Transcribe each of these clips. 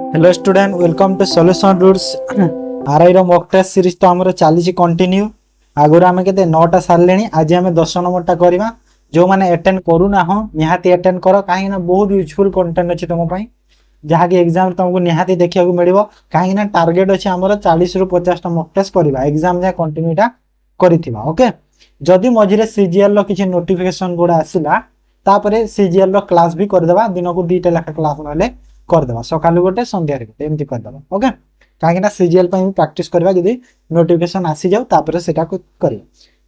Hello student welcome to Solution Roots RI RO mock test series तो हमर चली continue आगुर आम के 9टा सारे आज आम 10 नंबरटा करवा जो मैंने अटेंड करूना हो निहाती अटेंड कर कहीं बहुत यूजफुल कंटेंट अच्छे तुम जहाँकि एग्जाम तुमको निहाती देखा मिले कहीं टार्गेट अच्छे आम 40 ରୁ 50टा मॉक टेस्ट करवा एग्जाम जाए कंटिन्यूटा करिथिबा ओके जदि मझिरे सीजीएल रो किछि नोटिफिकेशन गुडा आसिला तापरे सीजीएल रो क्लास भी करदेबा दिन को 2टा लेखा क्लास नले करदेबा सकालु गोटे संध्या गोटे एमती करदेबा ओके कहीं सीजीएल प्रैक्टिस करवा जदि नोटिफिकेशन आसी जाऊ तापर सेटा करिया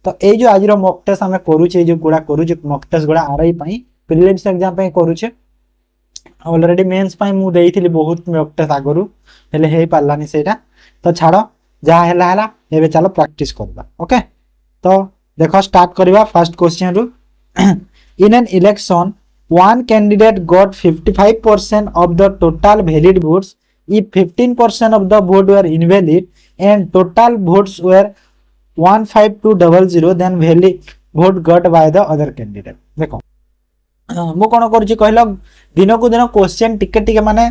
तो ये जो आज मॉक टेस्ट आम करूचे जो गुड़ा करूचे मॉक टेस्ट गुड़ा आरआई प्रीलिम्स एग्जाम करूचे ऑलरेडी मेंस मु देइथिली बहुत मॉक टेस्ट आगरु हेले हे पारलानी सेटा तो छाड़ जहा हैला हैला एबे चलो प्रैक्टिस करबा ओके तो देखो स्टार्ट करबा फर्स्ट क्वेश्चन रु in an election one candidate got 55% of the total valid votes if 15% of the vote were invalid and total votes were 15200 then valid vote got by the other candidate देखो मु कोन करछि कहलो दिन को दिन question टिके टिके माने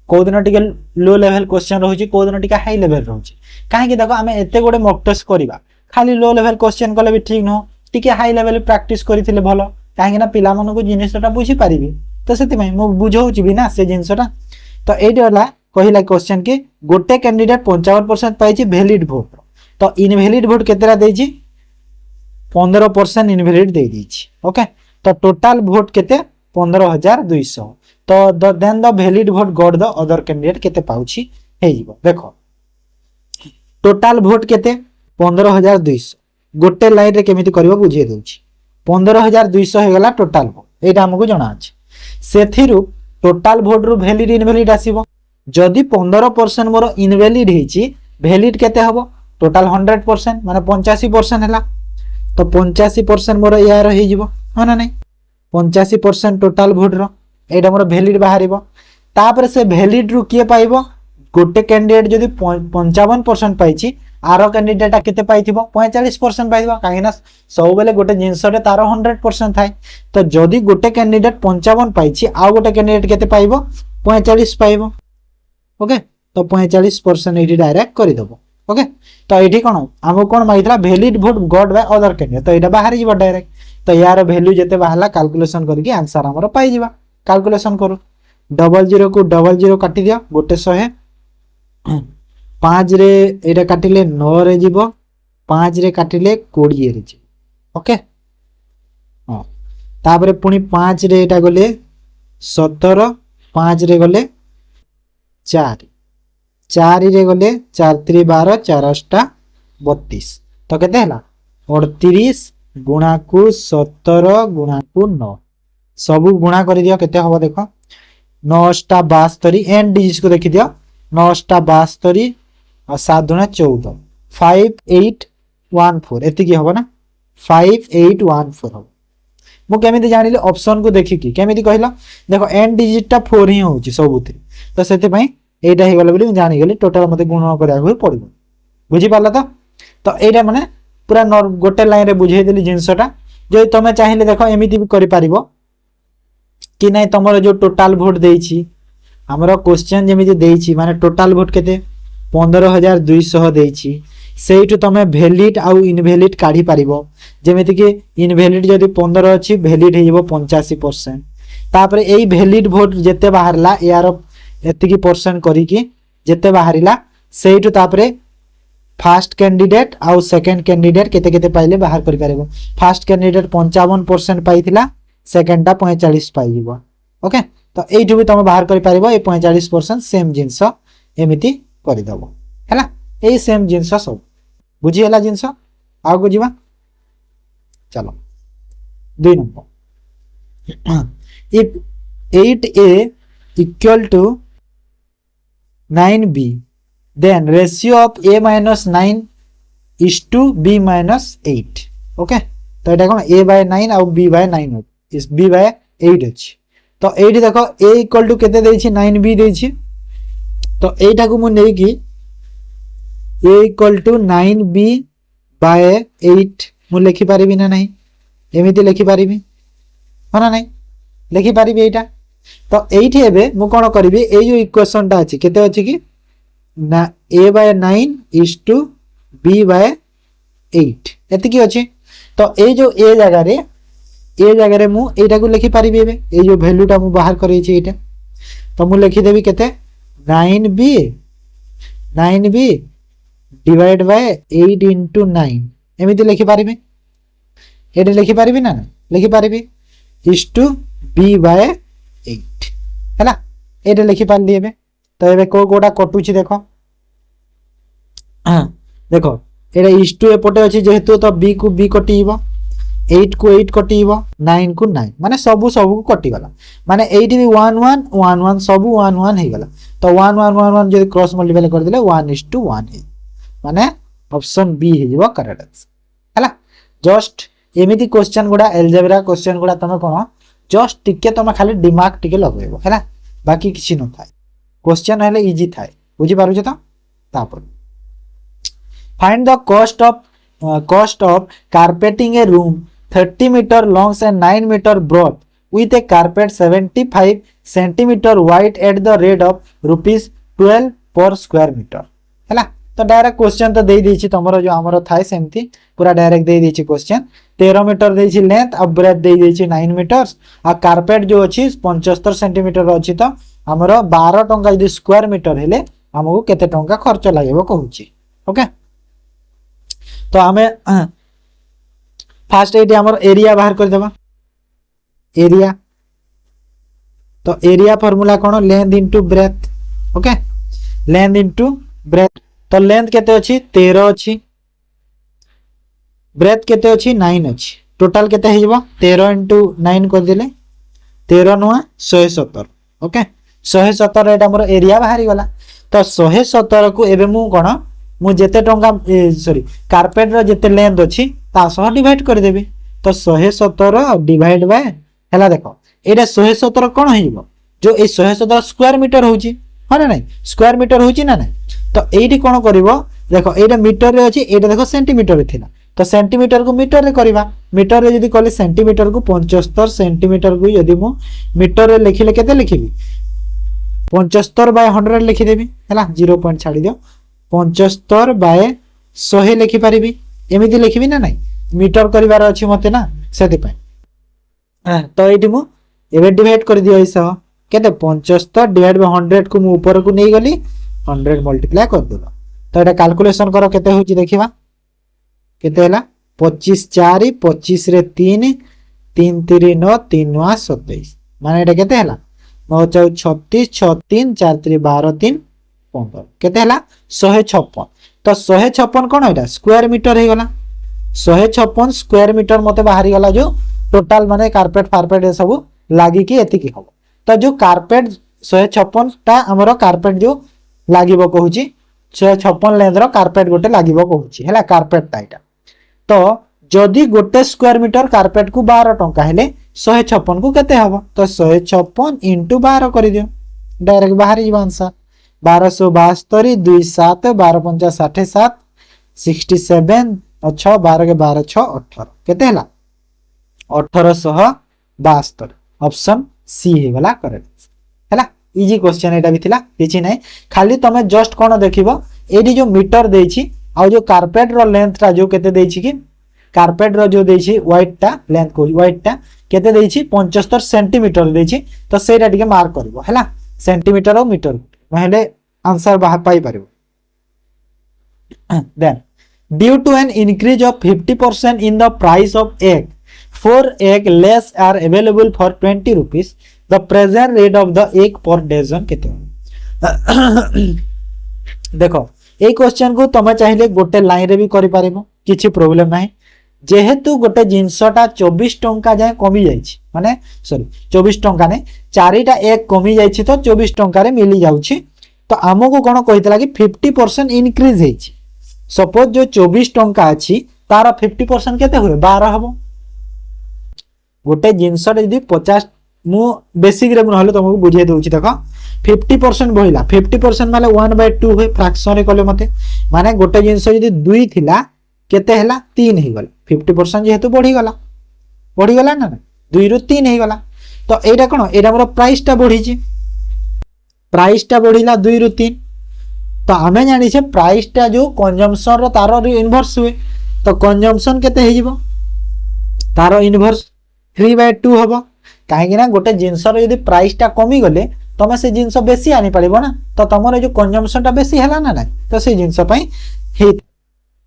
को दिन टिके लो लेवल क्वेश्चन रहउछि को दिन टिके हाई लेवल रहउछि काहे कि देखो हमें एते गोटे मॉक टेस्ट करबा खाली लो लेवल क्वेश्चन कले भी ठीक न टिके हाई लेवल प्रैक्टिस करिथिले भलो कहीं पिला मन को जिनटा बुझी पारि तो से बुझाऊँ भी ना से जिनसा तो ये कहला क्वेश्चन कि गोटे कैंडिडेट 55% पाई वैलिड भोट तो इनवैलिड भोट केतेरा देछि 15% इनवैलिड दे दीछि ओके तो टोटल भोट केते 15200 तो then the valid vote got the other candidate केते पाउछि हे जिवो देखो टोटल भोट केते 15200 गोटे लाइन रे केमिति करबो बुझे दउछि 15200 हो गला टोटल भोट एटा हमको जणा अछि सेथिरु टोटल भोट रु वैलिड इनवैलिड आसीबो जदि 15% मोर इनवैलिड हेछि वैलिड केते हबो टोटल 100% माने 85% हैला तो 85% मोर यार हे जिवो होना नै 85% टोटल भोट रो एटा मोर वैलिड बाहरिबो तापर से वैलिड रु किए पाइबो गोटे कैंडिडेट जदि 55% पाइछि आरो कैंडिडेट केते पाइथिबो 45% पाइथिबो काहे ना सब बेले गोटे जिंसटे तारो 100% थाय तो जदि गोटे कैंडिडेट 55 पाइछि आ गोटे कैंडिडेट केते पाइबो 45 पाइबो ओके तो 45% एठी डायरेक्ट करि दबो ओके तो एठी कोन हमो कोन माइथला valid vote got by other candidate तो एटा बाहर जिवो डायरेक्ट तो यार वैल्यू जेते बाहरला कैलकुलेशन करके आंसर हमरो पाइ जिवा कैलकुलेशन करू 00 को 00 काटि दियो गोटे 100 5 रे एटा काटिले 9 रे जीवो 5 रे काटिले 20 रे जीवो ओके हां तापरे पुनी 5 रे एटा गले 17 5 रे गले 4 4 रे गले 4 3 12 4 8 32 तो केते हला 38 गुणा को 17 गुणा को 9 सब गुणा कर दियो केते हबो देखो 9 72 एंड डिजिट को देखि दियो 9 72 और 7 दुना 14 5814 एति की हबो ना 5814 हबो मु केमिति जानिले ऑप्शन को देखि की केमिति कहला देखो एंड डिजिट टा 4 ही होची सबुति तो सेते पई एटा हे गेले बोली जानि गेले टोटल मते गुणन करिया होय पड़िबो बुझी पाला तो एटा माने पूरा गोटे लाइन रे बुझाई देली जिंसटा जो तमे चाहिले देखो एमिति भी करि पारिबो कि नै तमरो जो टोटल वोट देइछि हमरो क्वेश्चन जेमिति देइछि माने टोटल वोट केते 15200 देइछि सेइटु तमे वैलिड आ इनवैलिड काढी पारिबो जेमिति कि इनवैलिड जदि 15 अछि वैलिड हे जेबो 85% तापरे एई वैलिड वोट जेते बाहरला यार एति की परसेंट करी कि जेते बाहरिला सेइटु तापरे फर्स्ट कैंडिडेट आ सेकंड कैंडिडेट केते केते पाइले बाहर करि पारिबो फर्स्ट कैंडिडेट 55% पाइथिला सेकंड टा 45 पाइ जिवो ओके तो एइठु भी तुम बाहर करि पारिबो ए 45% सेम जिंस एमिति करि दबो हैला ए सेम जिंस सब बुझी हैला जिंस आ को जीवा चलो 2 number if 8a equal to 9b then ratio of a minus 9 is to b minus 8 okay तो एटा कोन a by 9 और b by 9 इस b by 8 अछि तो एठी देखो a इक्वल टू केते देछि 9b देछि तो एटा को मु नै कि a equal to 9b by 8 मु लिखि पारिबि ना नहीं एमिति लिखि पारिबि होना नहीं लिखि पारिबि एटा तो এইটি এবে মু কোন করিবি এই যে ইকুয়েশনটা আছে কেতে আছে কি না a/9 b/8 এতিকি আছে। তো এই যে এ জায়গায় মু এইটাকে লিখি পারিবি এবে এই যে ভ্যালুটা মু বাহার করেছি এটা। তো মু লিখি দেবি কেতে 9b ডিভাইড বাই 8 ইনটু 9 এমিতি লিখি পারিবি। এটা লিখি পারিবি না লিখি পারিবি ইস টু b/8 ହେଲା। এটা লিখি পারলি এবে। তো এবে কোটা কটুছি দেখো দেখো এটা ইস টু এপটে আছে যেহেতু তো b কু b কটিব 8 কু 8 কটিব 9 কু 9 মানে সবু কটি গলা মানে এইটি বি 1 1 1 1 সবু 1 1 হই গলা। তো 1 1 1 1 যদি ক্রস মল্টিপ্লাই कर দিলে 1:1 হে মানে ऑप्शन बी हे जिवो करेक्ट आंसर हैला। जस्ट एमिति क्वेश्चन गुडा एल्जेब्रा क्वेश्चन गुडा तमे कोन जस्ट टिके तमे खाली दिमाग टिके लगेबो हैला बाकी किछि न थाय क्वेश्चन हेले इजी थाय बुझी पारु छ। तो तापर find the cost of carpeting a room 30 meter long and 9 meter broad with a carpet 75 centimeter wide at the rate of rupees 12 per square meter हैला। तो डायरेक्ट क्वेश्चन तो दे दी तुम जो आमर थाए सेमती पूरा डायरेक्ट दे दी क्वेश्चन 13 मीटर दे लेंथ और ब्रेथ दे दी 9 मीटर आ कार्पेट जो अच्छी 75 सेंटीमीटर अच्छी। तो आमर 12 टंका जो स्क्वायर मीटर हेले आमको केते टंका खर्च लगे कहूँ ओके। तो आम फास्ट ये आमर एरिया बाहर कर देबा एरिया। तो एरिया फॉर्मूला कौन length into breadth okay length into breadth. तो लेंथ केते अछि 13 अछि ब्रेथ केते अछि 9 अछि टोटल केते हे जबो 13 * 9 कर दिले 13 नुआ 117 ओके 117 एटा हमर एरिया बाहरी गला। तो 117 को एबे मु कोन मु जेते टंका सॉरी कार्पेट रो जेते लेंथ अछि ता सह डिवाइड कर देबी। तो 117 डिवाइड बाय हला देखो एटा 117 कोन हे जबो जो ए 117 स्क्वायर मीटर होची हा ना नहीं स्क्वायर मीटर होची ना नहीं। तो एठी कोन करिवो देखो एटा मीटर रे अछि एटा देखो सेंटीमीटर रे थिला। तो सेंटीमीटर को मीटर रे करबा मीटर रे जदी कहले सेंटीमीटर को 75 सेंटीमीटर को यदि मु मीटर रे लिखिले केते लिखिबी 75/100 लिखि देबी हला 0 पॉइंट छाडी दियो 75/100 लिखि परिबी एमिति लिखिबी ना नहीं मीटर करिवार अछि मते ना सेति पय। तो एठी मु एबे डिवाइड कर दियो इस केते 75 डिवाइड बाय 100 को मु ऊपर को नै गली 100 मल्टीप्लाई कर देलो। तो एटा कैलकुलेशन करो केते होची देखिबा केते हला 25 4 25 रे 3 3 3 9 3 9 27 माने एटा केते हला 9 4 36 6 3 4 3 12 3 15 केते हला 156। तो 156 कोन एटा स्क्वायर मीटर हे गला 156 स्क्वायर मीटर मते बाहरी गला जो टोटल माने कार्पेट फारपेट ए सब लागी कि एति की हो। तो जो कार्पेट 156 टा हमरो कार्पेट जो लागिबो कहूची 156 लेंथ रो कार्पेट गोटे लागिबो कहूची हैला कार्पेट टाइटा। तो जदी गोटे स्क्वायर मीटर कार्पेट को 12 टंका हेले 156 को केते हबो तो 156 * 12 करि दियो डायरेक्ट बाहरी जीव आंसर 1272 2 7 12 5 67 67 और 6 12 के 12 6 18 केते हला 1872 ऑप्शन सी हे गला करेक्ट हैला। इजी क्वेश्चन एटा भी थिला किछि नै खाली तमे जस्ट कोन देखिबो एडी जो मीटर देछि आ जो कार्पेट रो लेंथ ता जो केते देछि कि कार्पेट रो जो देछि वाइड ता लेंथ को वाइड ता केते देछि 75 सेंटीमीटर देछि। तो सेटा दिके मार्क करबो हैला सेंटीमीटर और मीटर माने आंसर बाहर पाई परबो। Then due to an increase of 50% in the price of egg 4 egg less are available for 20 rupees the present rate of the egg per dozen केते देखो ए क्वेश्चन को तमे चाहिले गोटे लाइन रे भी करि पारिबो किछि प्रॉब्लम नाही जेहेतु गोटे जिंसटा 24 टंका जाय कमी जायछि माने सॉरी 24 टंका ने चारिटा एग कमी जायछि तो 24 टंका रे मिली जाउछि। तो हमको कोन कहितला कि 50% इंक्रीज हेछि सपोज जो 24 टंका अछि तार 50% केते होय 12 हबो गोटे जिनस यदि 50 मु बेसिक रे नहले तुमको बुझे दउछि देखो 50% बहिला 50% माने 1/2 होय फ्रैक्शन रे कले मते माने गोटे जिनस यदि 2 थिला केते हला 3 हे गला 50% जेहेतु बढ़ी गला ना 2 रु 3 हे गला। तो एटा कोन एटा मोर प्राइस टा बढ़ी प्राइस टा बढ़िला 2 रु 3 तो आमे जानि छे प्राइस टा जो कंजम्पशन रो तारो इनवर्स हुए तो कंजम्पशन केते हे जिवो तारो इनवर्स 3/2 हबो काहे ना गोटे जिंस रो यदि प्राइस टा कमी गले तमे से जिंस बेसी आनी पड़िबो ना तो तमरो जो कंजम्पशन टा बेसी हला ना तो से जिंस पई हे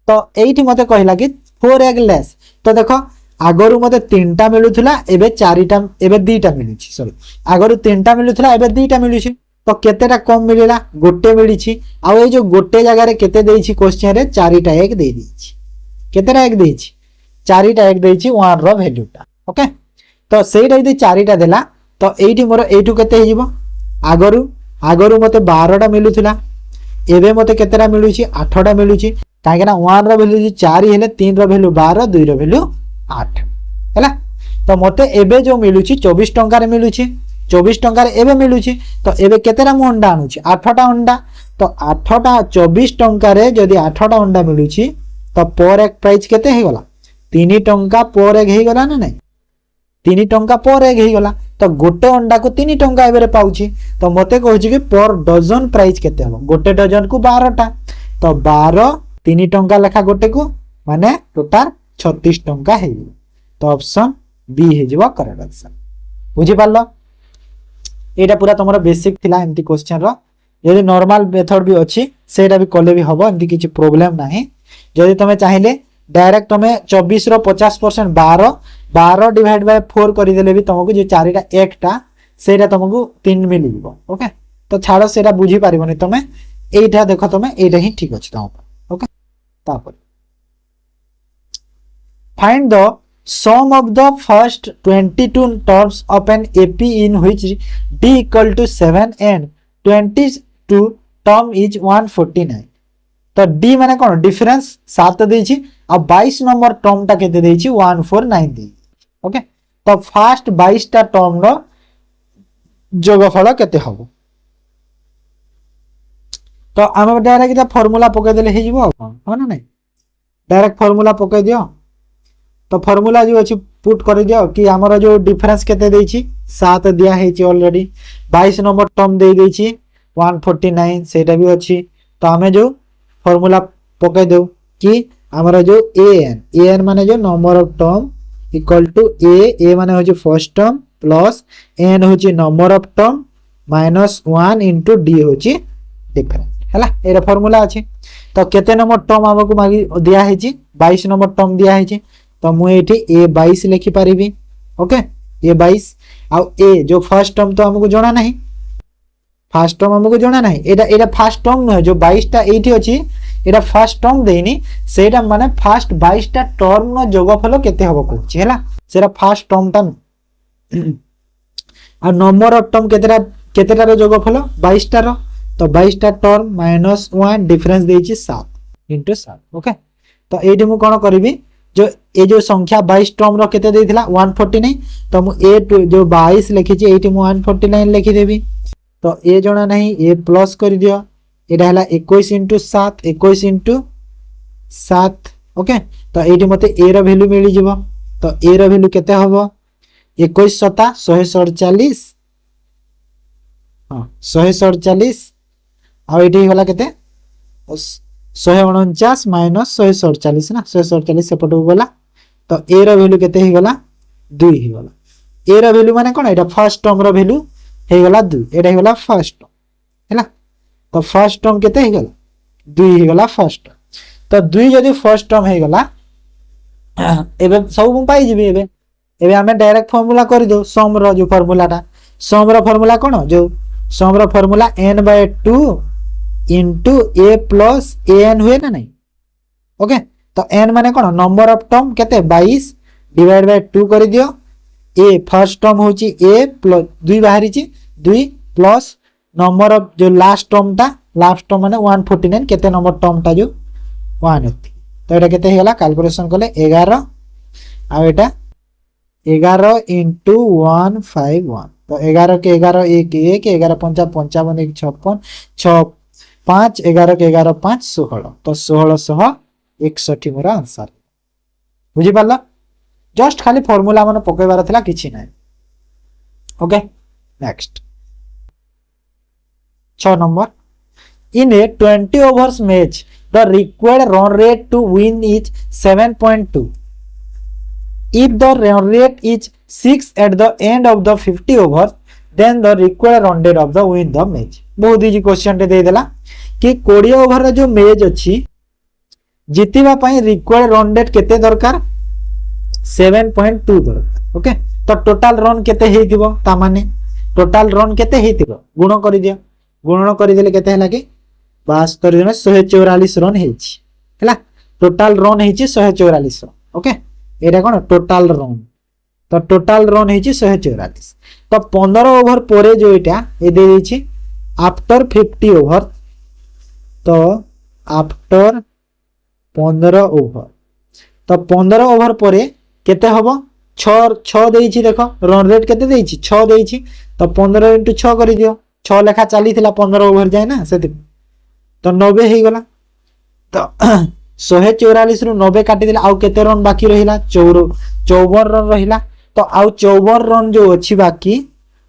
तो एठी मते कहला कि 4 एग लेस तो देखो आगरु मते 3टा मिलुथला एबे 4टा एबे 2टा मिलुची सॉरी आगरु 3टा मिलुथला एबे 2टा मिलुची तो केतेटा कम मिलिला गोटे मिलिची आ ए जो गोटे जगह रे केते देइची क्वेश्चन रे 4टा एग दे देइची केतेटा एग देइची 4टा एग देइची 1 रो वैल्यूटा ओके तो सेटा यदि 4टा देला तो एठी मोर एठु केते हे जिवो आगरु मते 12टा मिलुथला एबे मते केतेटा मिलुची 8टा मिलुची काहे ना 1 रो वैल्यू 4 हेले 3 रो वैल्यू 12 2 रो वैल्यू 8 हैला तो मते एबे जो मिलुची 24 टंका रे मिलुची 24 टंका रे एबे मिलुची तो एबे केतेटा मु अंडा आनुची 8टा अंडा तो 8टा 24 टंका रे जदी 8टा अंडा मिलुची तो पर एक प्राइस केते हे गला 3 टंका पर एक हे गला ना नहीं 3 टंका पर एक हे गला तो गोटे अंडा को 3 टंका एबे पाउची तो मते कहूची कि पर डजन प्राइस केते हबो गोटे डजन को 12टा तो 12 3 टंका लेखा गोटे को माने टोटल 36 टंका हे तो ऑप्शन बी हे जिवो करेक्ट आंसर बुझी पारलो एटा पूरा तमरो बेसिक थिला एमती क्वेश्चन रो यदि नॉर्मल मेथड भी अछि सेटा भी कोले भी हबो एमती किछि प्रॉब्लम नाही जदि तमे चाहिले डायरेक्ट तमे 24 रो 50% 12 डिवाइड बाय 4 करि देले भी तुमको जो 4टा एकटा सेटा तुमको 3 मिल जिवो ओके तो छाड़ो सेटा बुझी पारिबोनी तमे एटा देखो तमे एटा ही ठीक अछि तम ओके तापर find the sum of the first 22 terms of an AP in which D equal to 7 and 22 term is 149 तो D माने कोन डिफरेंस 7 देछि आ 22 नंबर टर्म टा केते देछि 149 दे ओके तो फर्स्ट 22 टा टर्म रो जोगफल केते हबो तो हम डायरेक्ट इटा फार्मूला पके देले हे जिवो हो ना नहीं डायरेक्ट फार्मूला पके दियो तो फार्मूला जो अछि पुट कर दियो कि हमर जो डिफरेंस केते देछि 7 दिया हे छि ऑलरेडी 22 नंबर टर्म दे देछि 149 सेटा भी अछि तो हमें जो फार्मूला पके दो कि हमर जो an माने जो number of term equal to a माने हो फर्स्ट टर्म प्लस n हो number of term minus 1 into d हो डिफरेंस हैला एरा फार्मूला अछि तो केते नंबर टर्म हमको मागी दिया हे छि 22 नंबर टर्म दिया हे छि तो मु एठी a22 लिखि परिबी ओके a22 आ a जो फर्स्ट टर्म तो हमको जणा नहीं फर्स्ट टर्म हमको जणा नहीं एटा फर्स्ट टर्म न जो 22 टा एठी अछि एटा फर्स्ट टर्म देनी सेटा माने फर्स्ट 22 टा टर्म न जोगफल केते हबो कहछि हैला सेरा फर्स्ट टर्म टा आ नंबर ऑफ टर्म केतेटा रो जोगफल 22 टा रो तो 22 टा टर्म माइनस 1 डिफरेंस देछि 7 इनटू 7 ओके तो एठी मु कोन करबी जो ए जो संख्या 22 टर्म रो केते देथिला 149 तो मु ए जो 22 लिखि छि एठी मु 149 लिखि देबी तो ए जणा नहीं ए प्लस कर दियो एटा हला 21 * 7 21 * 7 ओके तो एठी मते ए रो वैल्यू मिली जिवो तो ए रो वैल्यू केते हबो 21 * 7 147 हां 147 आ एठी होला केते 149 माइनस 147 ना 147 सेपट गला तो ए रो वैल्यू केते हे गला 2 हे गला ए रो वैल्यू माने कोन एटा फर्स्ट टर्म रो वैल्यू हे गला 2 एटा हे गला फर्स्ट टर्म हैला तो फर्स्ट टर्म केते हे गला 2 हे गला फर्स्ट तो 2 जदी फर्स्ट टर्म हे गला एबे सब मु पाई जिबे एबे हमें डायरेक्ट फार्मूला कर दो सम रो जो फार्मूलाटा सम रो फार्मूला कोन जो सम रो formula n/2 into a plus an हुए ना नहीं ओके तो n माने कोन नंबर ऑफ टर्म केते 22 डिवाइड बाय 2 कर दियो a फर्स्ट टर्म होची a प्लस 2 बाहरी ची 2 प्लस नंबर ऑफ जो लास्ट टर्म माने 149 केते नंबर टर्म टा जो 1 तो एटा केते हेला कैलकुलेशन करले 11 आ एटा 11 into 151 तो 11 के 11 1 1 11 5 55 1 56 6 5 11 के 11 5 16 तो 1661 मोर आंसर बुझी पाला जस्ट खाली फार्मूला मन पकेबार थिला किछि नै okay next 6 number in A 20 overs match the required run rate to win is 7.2 if the run rate is 6 at the end of the 50 overs then the required run rate of the win the match बहुत easy question टे दे देला कि 20 over जो match अछि जितिबा पई required run rate केते दरकार 7.2 दरकार ओके तो टोटल रन केते हेतिबो ता माने टोटल रन केते हेतिबो गुण करि दियो गुणन करि देले केते हला कि 72 जन 144 रन हेछि हला टोटल रन हेछि 144 ओके एटा कोन टोटल रन तो टोटल रन हेछि 144 तो 15 ओवर परे जो एटा ए दे देछि आफ्टर 50 ओवर तो आफ्टर 15 ओवर तो 15 ओवर परे केते हबो 6 देछि देखो रन रेट केते देछि 6 देछि तो 15 * 6 करि दियो 6 लेखा चली थिला 15 ओवर जाय ना सेति तो 90 हे गला तो 144 रु 90 काटी दिला आउ केते रन बाकी रहिला 54 रन रहिला तो आउ 54 रन जो अछि बाकी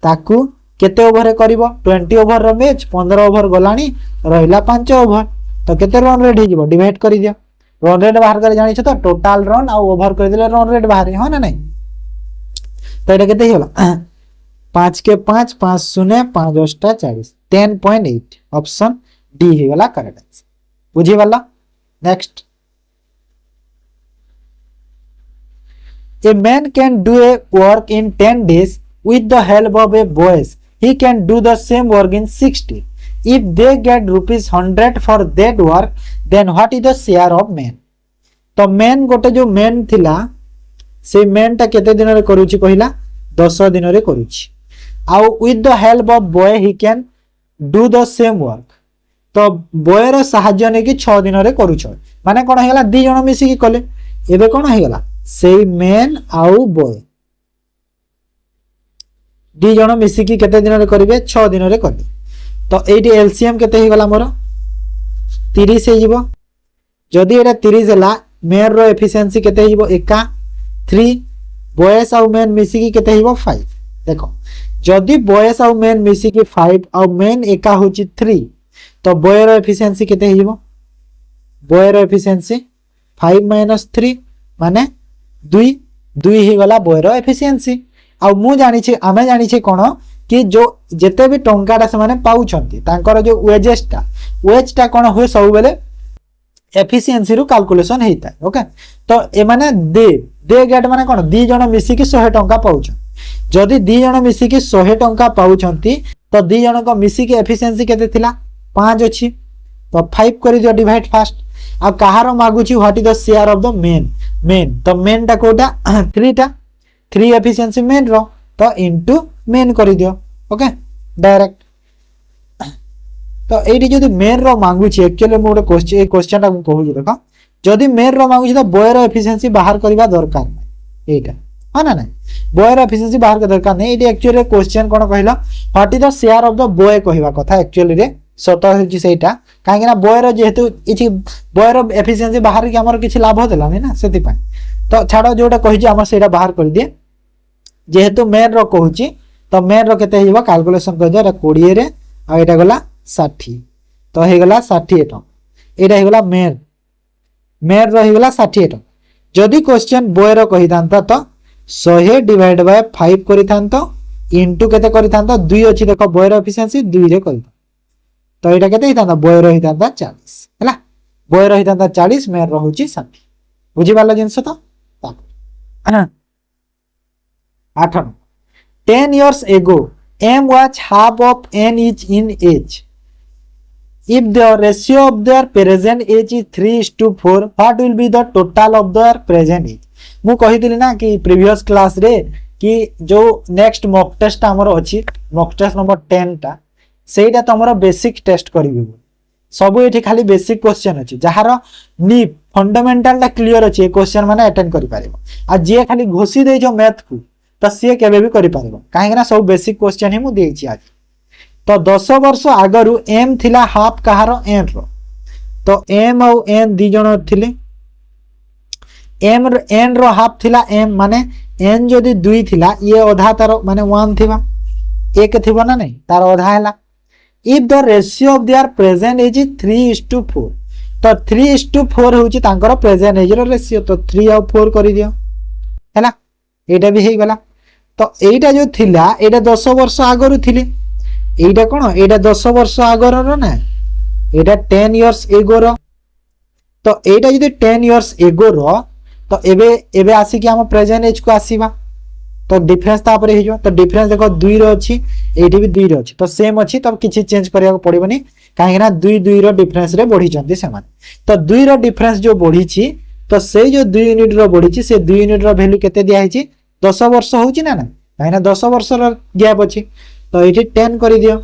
ताकू केते ओवर करिवो 20 ओवर रो मैच 15 ओवर गलानी रहिला 5 ओवर तो केते रन रेट हे जिवो डिवाइड करि दियो रन रेट बाहर कर जानि छ तो टोटल रन आ ओवर कर दिले रन रेट बाहर हो ना नहीं तो एटा केते होला 5 के 5 5 शून्य 5 8 40 10.8 ऑप्शन डी हे वाला करेक्ट आंसर बुझी वाला next A man can do a work in 10 days with the help of a boy. He can do the same work in 60. If they get rupees 100 for that work, then what is the share of man? तो man गोटे जो man थिला से man टा केते दिन रे करूची कहिला 10 दिन रे करूची आउ with the help of boy he can do the same work तो boy रो सहाय्य ने कि 6 दिन रे करूछ माने कोन हेला दी जण मिसी कि कले एबे कोन हेला सेई मैन आउ बॉय दी जण मिसी कि केते दिन रे करिवे 6 दिन रे करबे तो एटी एलसीएम केते हे गला मोर 30 हे जिवो जदी एटा 30 हला मैन रो एफिशिएंसी केते हे जिवो एका 3 बॉयस आउ मैन मिसी कि केते हेबो 5 देखो जदी बॉयस आउ मैन मिसी कि 5 आउ मैन एका होची 3 तो बॉय रो एफिशिएंसी केते हे जिवो बॉय रो एफिशिएंसी 5 - 3 माने 2 ही गला बॉय रो एफिशिएंसी आ मु जानि छी आमे जानि छी कोन कि जो जेते भी टंकाटा से माने पाउछंती तांकर जो वेज टा कोन होय सब बेले एफिशिएंसी रु कैलकुलेशन हेता ओके तो ए माने दे गेट माने कोन दी जण मिसी कि 100 टंका पाउछ जदी दी जण मिसी कि 100 टंका पाउछंती तो दी जण को मिसी कि एफिशिएंसी केते थिला 5 अछि तो 5 करि दियो डिवाइड फास्ट आ कहारो मागुची what is the share of the main तो मेन टा कोटा 3 एफिशिएंसी मेन रो तो इनटू मेन करि दियो ओके डायरेक्ट तो एटी जदी मेन रो मागुची एक्चुअली मोर क्वेश्चन टा कहू देखो जदी मेन रो मागुची तो बॉय रो एफिशिएंसी बाहर करबा दरकार नै एटा हा ना नै बॉय रो एफिशिएंसी बाहर कर दरकार नै एटी एक्चुअली क्वेश्चन कोन कहला what is the share of the boy कहबा कथा एक्चुअली रे सत होची सेटा काहे ना बॉय रो जेहेतु इछि बॉय रो एफिशिएंसी बाहर कि हमर किछि लाभ होतला नै ना सेति पय तो छाड़ो जोटा कहिछि हमर सेटा बाहर कर दिए जेहेतु मेन रो कहूची तो मेन रो केते हिबो कैलकुलेशन कर दियो 20 रे आ एटा गला 60 तो हे गला 60 एटा एटा हे गला मेन रो हे गला 60 एटा जदी क्वेश्चन बॉय रो कहि थांता तो 100 डिवाइड बाय 5 करि थांतो इनटू केते करि थांतो 2 अछि देखो बॉय रो एफिशिएंसी 2 रे करि तो एटा केते हितांता बॉय रो हितांता 40 हला बॉय रो हितांता 40 मेन रो होची 60 बुझी वाला जिंस तो 8 10 years ago m was half of n each in age if the ratio of their present age is 3:4 what will be the total of their present age मु कहि दिली ना कि प्रीवियस क्लास रे कि जो नेक्स्ट मॉक टेस्ट हमर अछि मॉक टेस्ट नंबर 10 टा सेटा तमरो बेसिक टेस्ट करिवो सब एठी खाली बेसिक क्वेश्चन अछि जहार नी फंडामेंटल टा क्लियर अछि क्वेश्चन माने अटेंड करि पारिबो आ जे खाली घोसी दे जो मैथ को तो सी केबे भी करि पारिबो काहे ना सब बेसिक क्वेश्चन ही मु देइ छी आज तो 10 वर्ष आगरु एम थिला हाफ कहारो एन रो तो एम और एन दी जण थिले एम एन रो हाफ थिला एम माने एन जदी 2 थिला ये आधा तार माने 1 थिबा एक थी ना नहीं तार अधा है if the ratio of their present age 3:4 तो 3:4 होची तांकर प्रेजेंट एज रो रेशियो तो 3 और 4 कर दियो हैला एटा भी हे गला तो एटा जो थिला एटा 10 वर्ष आगरु थिले एटा कोन एटा 10 वर्ष आगर रो ना एटा 10 इयर्स एगो रो तो एटा जदि 10 इयर्स एगो रो तो एबे एबे आसी कि हम प्रेजेंट एज को आसीबा तो डिफरेंस तापर हे जो तो डिफरेंस देखो 2 रो अछि एठी भी 2 रो अछि तो सेम अछि तो किछि चेंज करिया को पड़िबनी काहे ना 2 रो डिफरेंस रे बढ़ी चंदी समान तो 2 रो डिफरेंस जो बढ़ी छी तो से जो 2 यूनिट रो बढ़ी छी से 2 यूनिट रो वैल्यू केते दिया है छी 10 वर्ष होची ना काहे ना 10 वर्ष रो गैप अछि तो एठी 10 करि दियो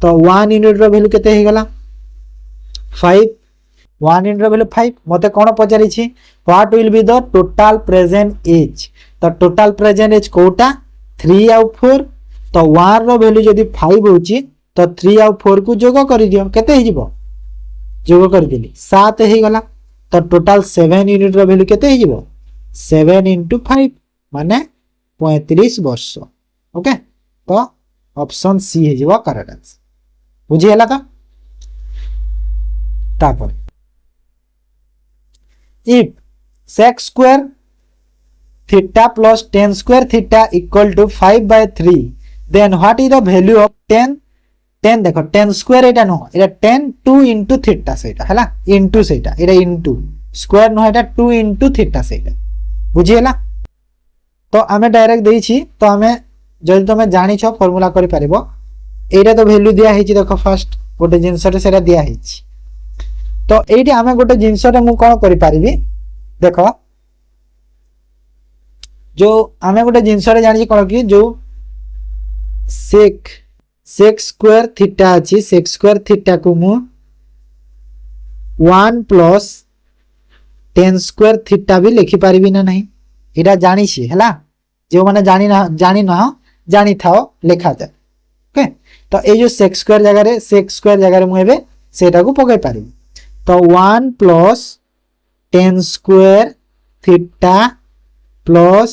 तो 1 यूनिट रो वैल्यू केते हे गला 5 1 यूनिट रो वैल्यू 5 मते कोन पचारि छी what will be the total present age तो टोटल प्रेजेंट एज कोटा 3 और 4 तो 1 रो वैल्यू जदी 5 होची तो 3 और 4 को जोग कर दियो केते हे जिवो जोग कर दिली 7 हे गला तो टोटल 7 यूनिट रो वैल्यू केते हे जिवो 7 * 5 माने 35 वर्ष ओके तो ऑप्शन सी हे जिवो करेक्ट आंसर बुझी हला तो तापर if sec square theta plus tan square theta equal to 5/3 then what is the value of tan देखो tan square एटा न एटा tan 2 into theta सेटा हैला into सेटा एटा into square न एटा 2 into theta सेटा बुझी हला तो हमें डायरेक्ट देई छी तो हमें जदि तुम जानि छ फार्मूला करि परिबो एटा तो वैल्यू दिया है छी देखो फर्स्ट गोटे जिंसटे सेटा दिया है छी तो एटी हमें गोटे जिंसटे मु कोन करि परिबी देखो जो हमें गोटे जिनसरे जानि कोन कि जो sec स्क्वायर थीटा अछि sec स्क्वायर थीटा को मु 1 प्लस tan स्क्वायर थीटा भी लिखि पारिबी ना नहीं एटा जानि छी हला जो माने जानि ना जानि थाओ लेखा जाय ओके तो ए जो sec स्क्वायर जगह रे मु एबे सेटा को पकाई पारिबी तो 1 plus tan square theta plus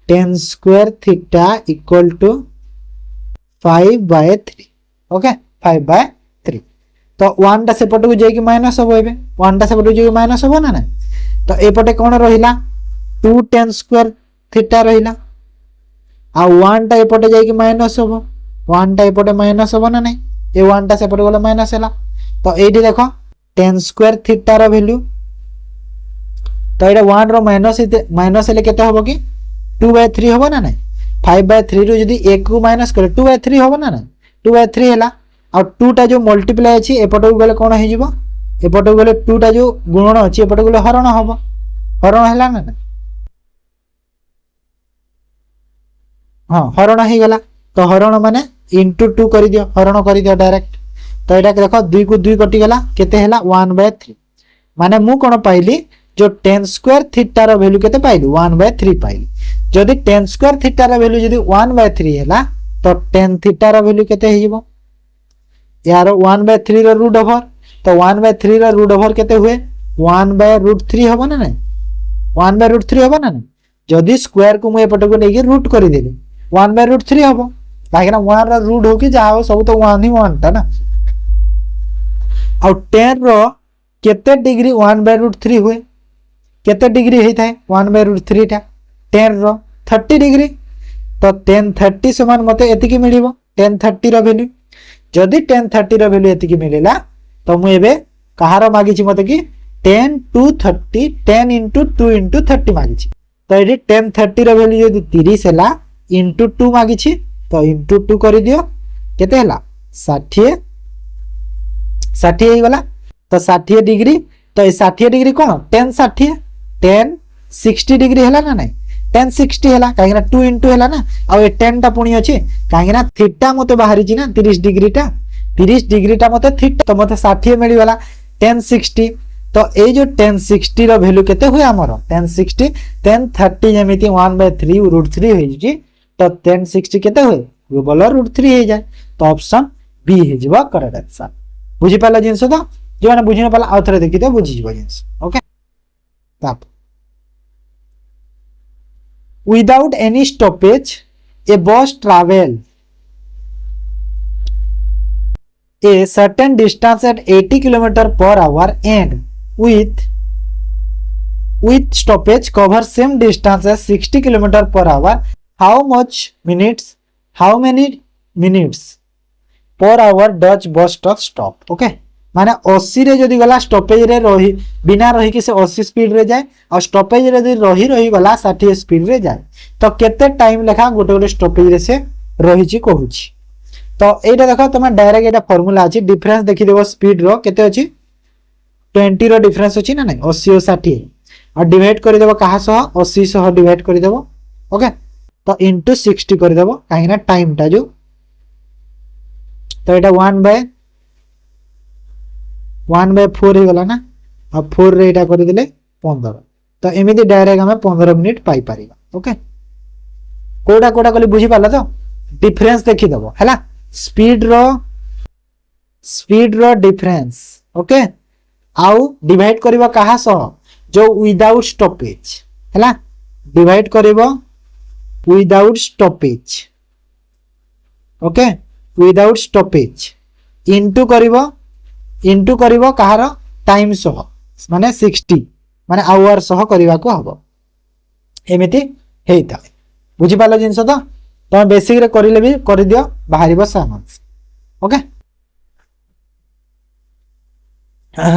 tan square theta equal to 5/3 okay 5/3 तो 1 टा सेपट को जेकी माइनस हो एबे 1 टा सेपट को जेकी माइनस हो ना तो एपटे कोन रहिला 2 tan स्क्वायर थीटा रहिला आ 1 टा एपटे जेकी माइनस हो 1 टा एपटे माइनस हो ना नहीं ए 1 टा सेपट गला माइनस हैला तो एठी देखो tan square theta rho value तो एटा 1 रो माइनस हेले केते होबो कि 2/3 होबो ना नहीं 5/3 रो जदी 1 को माइनस करे 2/3 होबो ना नहीं 2/3 हैला और 2 टा जो मल्टीप्लाई अछि एपट को गले कोन हे जिवो एपट को गले 2 टा जो गुणन अछि एपट को गले हरण होबो हरण हैला ना हां हरण हे गला तो हरण माने इनटू 2 करि दियो हरण करि दियो डायरेक्ट तो एटा देखो 2 को 2 कटि गला केते हैला 1/3 माने मु कोन पाइली जो tan square theta rho value केते पाइली 1/3 पाइली जदी tan square theta rho value जदी 1/3 हैला तो tan थीटा रो वैल्यू केते हे जिवो यार 1/3 रो रूट ओवर तो 1/3 रो रूट ओवर केते हुए 1/√3 होबो ना नहीं 1/√3 होबो ना नहीं जदी स्क्वायर को मु एपट को लेके रूट करि देली 1/√3 होबो काहे ना 1 रो रूट हो कि जाओ सब तो 1 ही 1 ता ना और tan रो केते डिग्री 1/√3 हुए केते डिग्री हे थाए 1/√3 टा tan रो 30 डिग्री तो tan 30 समान मते एतिकी मिलिबो tan 30 रो वैल्यू जदी tan 30 रो वैल्यू एतिकी मिलेला तो मु एबे कहारो मागी छी मते कि tan 230 10 * 2 * 30 मागी छी तो एडी tan 30 रो वैल्यू जदी 30 हैला * 2 मागी छी तो * 2 करि दियो केते हैला 60 हे गला तो 60 डिग्री तो 60 डिग्री कोन tan 60 tan 60 डिग्री हैला ना नहीं tan 60 हैला काहे ना 2 * हैला ना आ ए tan टा पुणी अछि काहे ना थीटा मते बाहरी छी ना 30 डिग्री टा मते थीटा तो मते 60 मिली वाला tan 60 तो ए जो tan 60 रो वैल्यू केते हुए हमरो tan 60 tan 30 जेमिति 1/3 √3 होई जी तो tan 60 केते हुए वो बोलो √3 हे जाय तो ऑप्शन बी हे जिवो करेक्ट आंसर बुझी पाला जिंस तो जो माने बुझी न पाला आउथरे देखि तो बुझी जिवो जिंस ओके ताप without any stoppage a bus travel a certain distance at 80 km per hour and with stoppage cover same distance as 60 km per hour, how many minutes per hour does bus stop? Okay माने 80 रे जदी गला stoppage रे रही बिना रही कि से 80 स्पीड रे जाए और स्टॉपेज रे जदी रही गला 60 स्पीड रे जाए तो केते टाइम लेखा गोटे गोटे स्टॉपेज रे से रही छी कहूची। तो एटा देखो तुम डायरेक्ट एटा फार्मूला अछि डिफरेंस देखि देबो स्पीड रो केते अछि 20 रो डिफरेंस अछि ना नहीं 80 और 60 और डिवाइड कर देबो कहा सह 80 सह डिवाइड कर देबो ओके तो इनटू 60 कर देबो काहे ना टाइम टा जो तो एटा 1/4 ही गला ना अब 4 रे एटा कर दिले 15 तो एमिति डायरेक्ट हमें 15 मिनिट पाई परिबा ओके कोडा कोडा कली बुझी पाला तो डिफरेंस देखि दबो हैला स्पीड रो डिफरेंस ओके आउ डिवाइड करबो कहा सह जो विदाउट स्टॉपेज हैला डिवाइड करबो without stoppage okay without stoppage into करबो कहार टाइम सह माने 60 माने आवर सह करबा को हबो एमिति हेइता बुझी पालो जिंस तो तुम बेसिक रे करिले भी कर दियो बाहरी बस आंसर ओके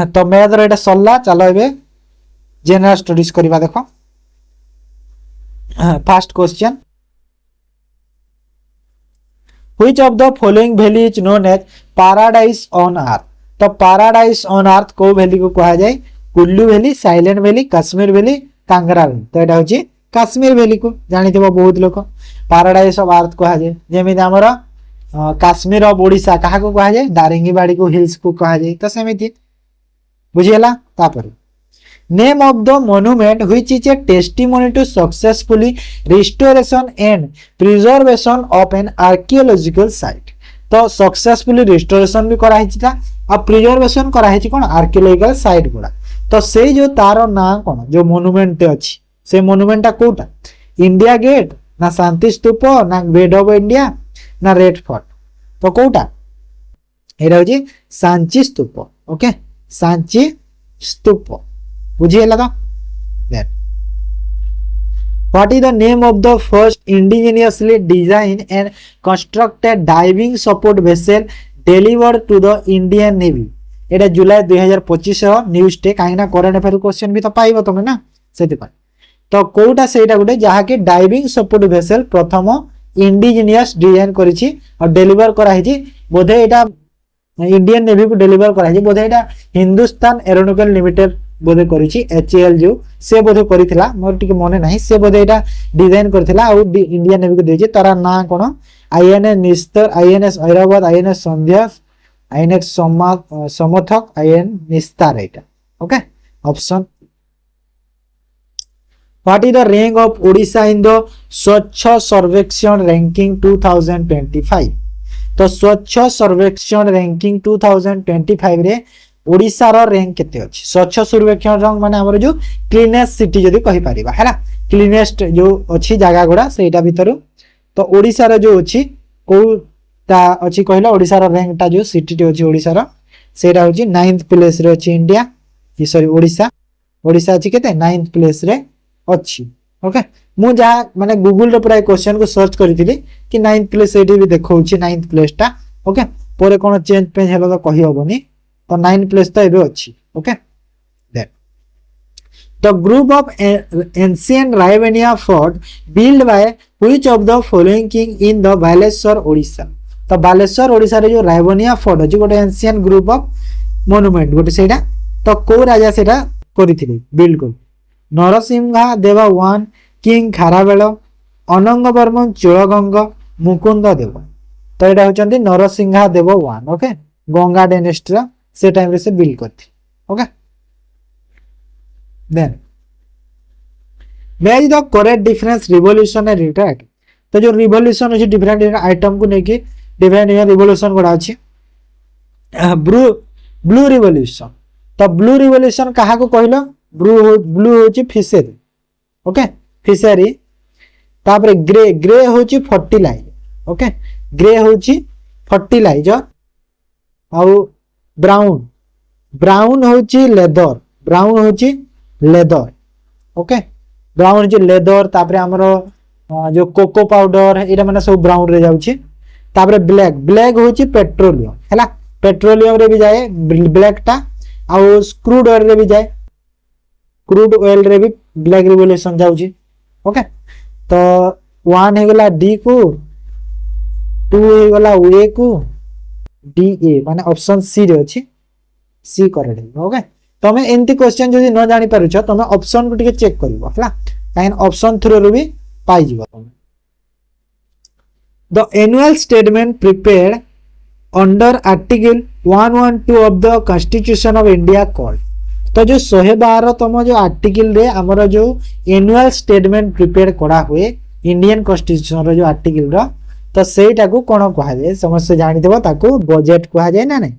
तो मैथ रे एटा सल्ला चलो एबे जनरल स्टडीज करबा देखो first question which of the following valley is known as paradise on earth तो पैराडाइज ऑन अर्थ को वैली को कहा जाय Kullu valley Silent Valley Kashmir valley Kangra valley तो एटा होची कश्मीर वैली को जानिथिबो बहुत लोक पैराडाइज ऑफ अर्थ कहा जाय जेमिति हमर कश्मीर ऑफ ओडिसा कहा को कहा जाय दारिंगीबाड़ी को हिल्स को कहा जाय तो सेमिति बुझियला तापर name of the monument which is a testimony to successfully restoration and preservation of an archaeological site तो सक्सेसफुली रिस्टोरेशन भी करा हिचिता और प्रिजर्वेशन करा हिची कोन आर्कियोलॉजिकल साइट गुडा तो से जो तारो ना कोन जो मोन्यूमेंट अछि से मोन्यूमेंटा कोटा इंडिया गेट ना शांति स्तूप ना गेट ऑफ इंडिया ना रेड फोर्ट तो कोटा एरा होची सांची स्तूप ओके सांची स्तूप बुझियला तो that what is the name of the first indigenously design and constructed diving support vessel delivered to the Indian navy एटा जुलाई 2025 न्यूज टे काइना करंट अफेयर क्वेश्चन भी तो पाइबो तमे ना सेति पर तो कोटा सेटा गुटे जहा के डाइविंग सपोर्ट वेसल प्रथम इंडिजिनियस डिजाइन करिछि और डिलीवर करा हिछि बोधे एटा इंडियन नेवी को डिलीवर करा हिछि बोधे एटा हिंदुस्तान एरोनॉटिकल लिमिटेड बोधे करिछि एचएएल जो से बोधे करिथिला मोर टिके मने नाही से बोधे एटा डिजाइन करथिला और इंडियन नेवी को देछि तारा ना कोन आईएनएस निस्तर आईएनएस ऐरावत आईएनएस संध्या आईएनएस समर्थक आईएन निस्तार एटा okay option what is the rank of Odisha in the स्वच्छ सर्वेक्षण रैंकिंग 2025 तो स्वच्छ सर्वेक्षण रैंकिंग 2025 रे ओडिसा रो रैंक केते अछि स्वच्छ सर्वेक्षण रंग माने हमर जो क्लीनेस्ट सिटी जदी कहि परिबा हैला क्लीनेस्ट जो अछि जागा गुडा सेटा भीतर तो ओडिसा रो जो अछि कोटा अछि कहला ओडिसा रो रैंक ता जो सिटी अछि ओडिसा रो सेटा होछि 9th प्लेस रे अछि इंडिया ई सॉरी ओडिसा अछि केते 9th प्लेस रे अछि ओके मु जा माने गूगल रे पूरा क्वेश्चन को सर्च करिथिली कि 9th प्लेस एठी भी देखौछि 9th प्लेस टा ओके पोरे कोन चेंज पेज हेलो तो कहि होबनी तो 9th प्लेस तो एबे अछि okay that the group of ancient रायवेनिया fort build by which of the following king in the Baleshwar Odisha तो बालेश्वर ओडिसा रे जो रायवेनिया फोर्ट अछि गोटे एंशिएंट ग्रुप ऑफ मोन्यूमेंट गोटे सेटा तो को राजा सेटा करिथिले बिल्ड कर नरसिंहा देव 1 किंग खाराबेल अनंग वर्मन चोलगंग मुकुंद देव तो एटा होचंती नरसिंहा देव 1 ओके गंगा डायनेस्टी से टाइम रे से बिल्ड करथि okay then match the correct difference revolution and retract तो जो रिवॉल्यूशन अछि डिफरेंट आइटम को नेकी डिफरेंट रिवॉल्यूशन गोडा अछि ब्लू रिवॉल्यूशन तो ब्लू रिवॉल्यूशन कहा को कहलो ब्लू होची फिशरी ओके फिशरी तापर ग्रे होची फर्टिलाइजर ओके ग्रे होची फर्टिलाइजर आउ ब्राउन ब्राउन होची लेदर ब्राउन होची लेदर ओके ब्राउन होची लेदर तापर हमरो जो कोको पाउडर एटा माने सब ब्राउन रे जाउची तापर ब्लैक ब्लैक होची पेट्रोलियम हैला पेट्रोलियम रे भी जाए ब्लैक टा आउ क्रूड ऑयल रे भी जाए क्रूड ऑयल रे भी ब्लैक रिवोल्यूशन जाउची ओके तो 1 हे गला डी को 2 हे गला ए को डी ए माने ऑप्शन सी रे अछि सी करेक्ट ओके तमे एंती क्वेश्चन जदी न जानि पारुछ तमे ऑप्शन को टिके चेक करबो हला काइन ऑप्शन थ्रू रे भी पाई जिवो तमे the annual statement prepared under article 112 of the constitution of India called तो जो 112 तम जो आर्टिकल रे हमर जो एनुअल स्टेटमेंट प्रिपेयर करा हुए इंडियन कॉन्स्टिट्यूशन रो जो आर्टिकल रो तो सेटा को कोन कहा जाय समस्त जानि देबो ताको बजट कहा जाय ना नै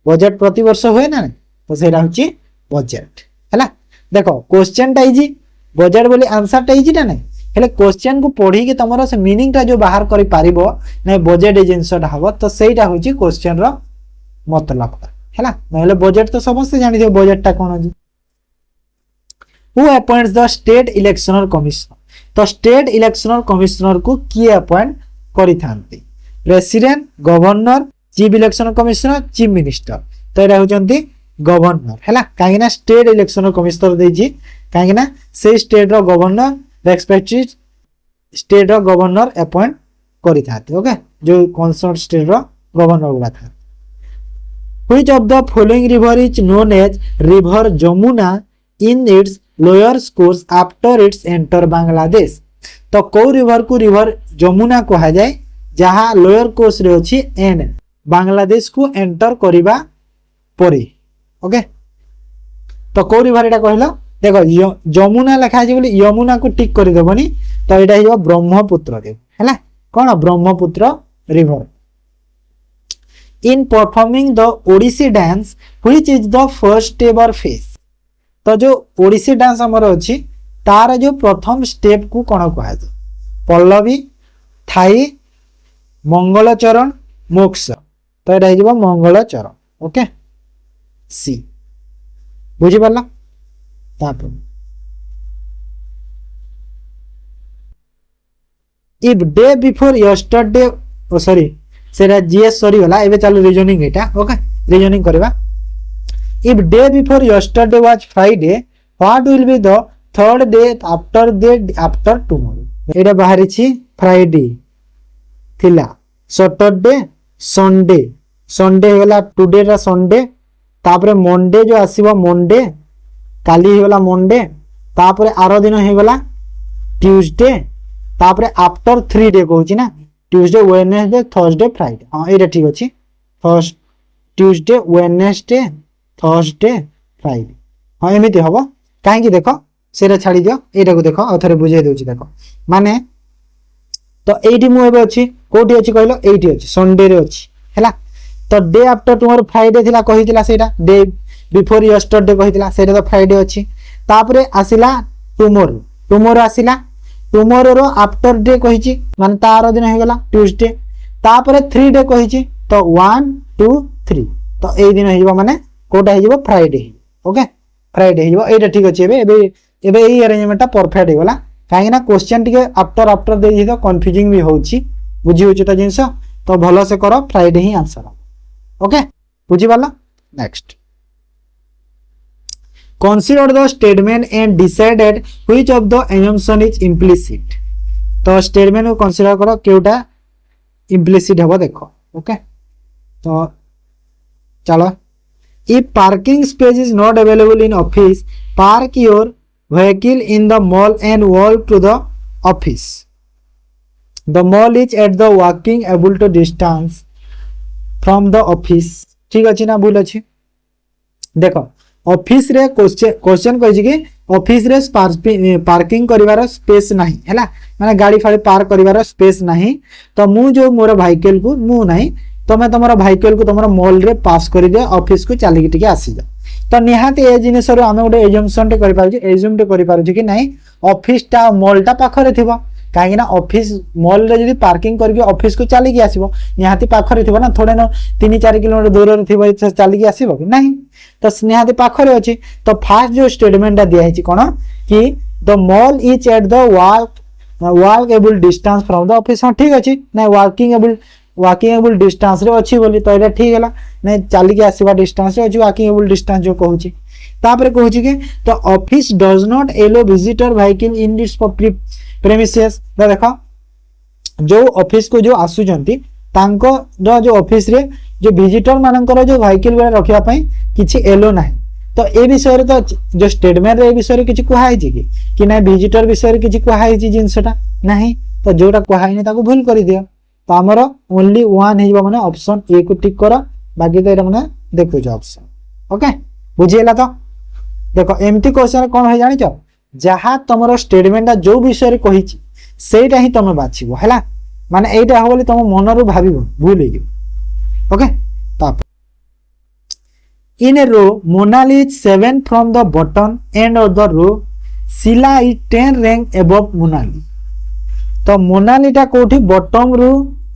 बजट प्रति वर्ष होय ना नै तो सेटा होची बजट हैला देखो क्वेश्चन टा इजी बजट बोली आंसर टा इजी ना नै हेले क्वेश्चन को पढ़ी के तमरो से मीनिंग टा जो बाहर करि पारिबो नै बजट एजेंसी हबो तो सेटा होची क्वेश्चन रो मतलब हैला नहले बजट तो समस्त जानि दियो बजट टा कोन अछि who appoints the state electional commissioner तो स्टेट इलेक्शनल कमिश्नर को किए अपॉइंट करि थांती president governor chief election commissioner chief minister तो एरा होचंती गवर्नर हैला काहेना स्टेट इलेक्शन कमिश्नर देजी काहेना से स्टेट रो गवर्नर रेस्पेक्टिव स्टेट रो गवर्नर अपॉइंट करि थांती ओके जो कंसर्न स्टेट रो गवर्नर गुला था which of the following river is known as river Jamuna in its lower course after it's enter Bangladesh तो को रिवर को रिवर जमुना कहा जाए जहां लोअर कोर्स रे अछि एंड बांग्लादेश को एंटर करिबा परे ओके तो को रिवर एटा कहलो देखो जमुना लिखा छै बोली यमुना को टिक करि देबनी तो एटा हियो ब्रह्मपुत्र देव हैला कोन Brahmaputra river in performing the Odissi dance which is the first ever face तो जो ओडिसी डांस हमर अछि तार जो प्रथम स्टेप को कोन कहा जाय पल्लवी थाई मंगलचरण मोक्ष तो एटा हिजबो मंगलचरण ओके सी बुझि परला तापर if day before yesterday oh sorry सेरा जीएस सॉरी होला एबे चालू रीजनिंग एटा ओके रीजनिंग करबा if day before yesterday was Friday what will be the third day after tomorrow एटा बाहरी छी फ्राइडे थिला सैटरडे संडे संडे होला टुडे रा संडे तापरे मंडे जो आसीबो मंडे काली होला मंडे तापरे आरो दिन हे गला ट्यूसडे तापरे आफ्टर 3 डे कहूची ना ट्यूसडे वेडनेसडे थर्सडे फ्राइडे हां एटा ठीक अछि first Tuesday Wednesday Thursday Friday हां एमिति हबो काहे कि देखो सेरा छाडी दियो एटा को देखो अथरे बुझाई देउची देखो माने तो एठी मु एबे अछि कोठी अछि कहलो एठी अछि संडे रे अछि हैला तो डे आफ्टर टुमारो फ्राइडे थिला कहितिला सेटा डे बिफोर यस्टरडे कहितिला सेटा तो फ्राइडे अछि तापरे आसिला टुमारो टुमारो आसिला टुमारो रो आफ्टर डे कहिची माने तार दिन हे गला ट्यूसडे तापरे 3 डे कहिची तो 1 2 3 तो ए दिन हेजबो माने कोटा हेजबो फ्राइडे ओके फ्राइडे हेजबो एटा ठीक अछि एबे एई अरेंजमेंट ता परफेक्ट हे गला काहे ना क्वेश्चन टिके आफ्टर दे दी तो कंफ्यूजिंग भी होउची बुझी होची त जिंस तो भलो से करो फ्राइडे ही आंसर ओके बुझी वाला next consider the statement and decided which of the assumption is implicit तो स्टेटमेंट को कंसीडर करो केउटा implicit हबो देखो ओके तो चलो if parking space is not available in office park your vehicle in the mall and walk to the office the mall is at the walking able to distance from the office ठीक अछि ना भूल अछि देखो office रे question कहि कि office रे पार्किंग करिवार स्पेस नाही हैला माने गाड़ी फाड़ी पार्क करिवार स्पेस नाही तो मु जो मोर व्हीकल को मु नाही तो मैं तमरो व्हीकल को तमरो मॉल रे पास करि दे ऑफिस को चली टिके आसी जा तो निहाती ए जिनिस रो हम गोटे एजम्पशन टे करि पारु छी एज्यूम टे करि पारु छी कि नाही ऑफिस टा मॉल टा पाखरे थिबो कहीं ऑफिस मॉल रे जदी पार्किंग करके ऑफिस को चली की आसीबो निहाती पाखरे थिबो ना थोड़े न 3-4 किलोमीटर दूर रे थिबो चली की आसीबो कि नहीं तो निहाती पाखरे अछि तो फास्ट जो स्टेटमेंट दिया है कोन कि the mall is at the walkable distance from the office हाँ ठीक अछि ना वॉकिंगेबल डिस्टेंस रे अछि बोली तो एटा ठीक हैला नहीं चली की आसीबा डिस्टेंस रे अछि वॉकिंगेबल डिस्टेंस जो कहूची तापर कहूची कि the office does not allow visitor vehicle in its premises देखो जो ऑफिस को जो आसुचंती तांको जो ऑफिस रे जो विजिटर मानकर जो व्हीकल गुला रखिया पई किछि एलो नाही तो ए विषय रे तो जो स्टेटमेंट रे ए विषय रे किछि कुहाई छि कि ना विजिटर विषय रे किछि कुहाई छि जिंसटा नाही तो जोटा कुहाई नै ताको भूल करि दियो तो हमर ओनली वन हेजबा माने ऑप्शन ए को टिक करो बाकी तो एटा माने देखो जो ऑप्शन ओके बुझियला तो देखो एमती क्वेश्चन कोन हो जानि छ जहा तमरो स्टेटमेंट जो विषय रे कहि छि सेटा ही तमे बाछिबो हैला माने एटा हो बोली तम मन रो भाबिबो भूल हे ओके ताप इन a row Monali is 7 from the bottom end of the row Shila is 10 rank above Monali तो मोनालीटा कोठी बॉटम रू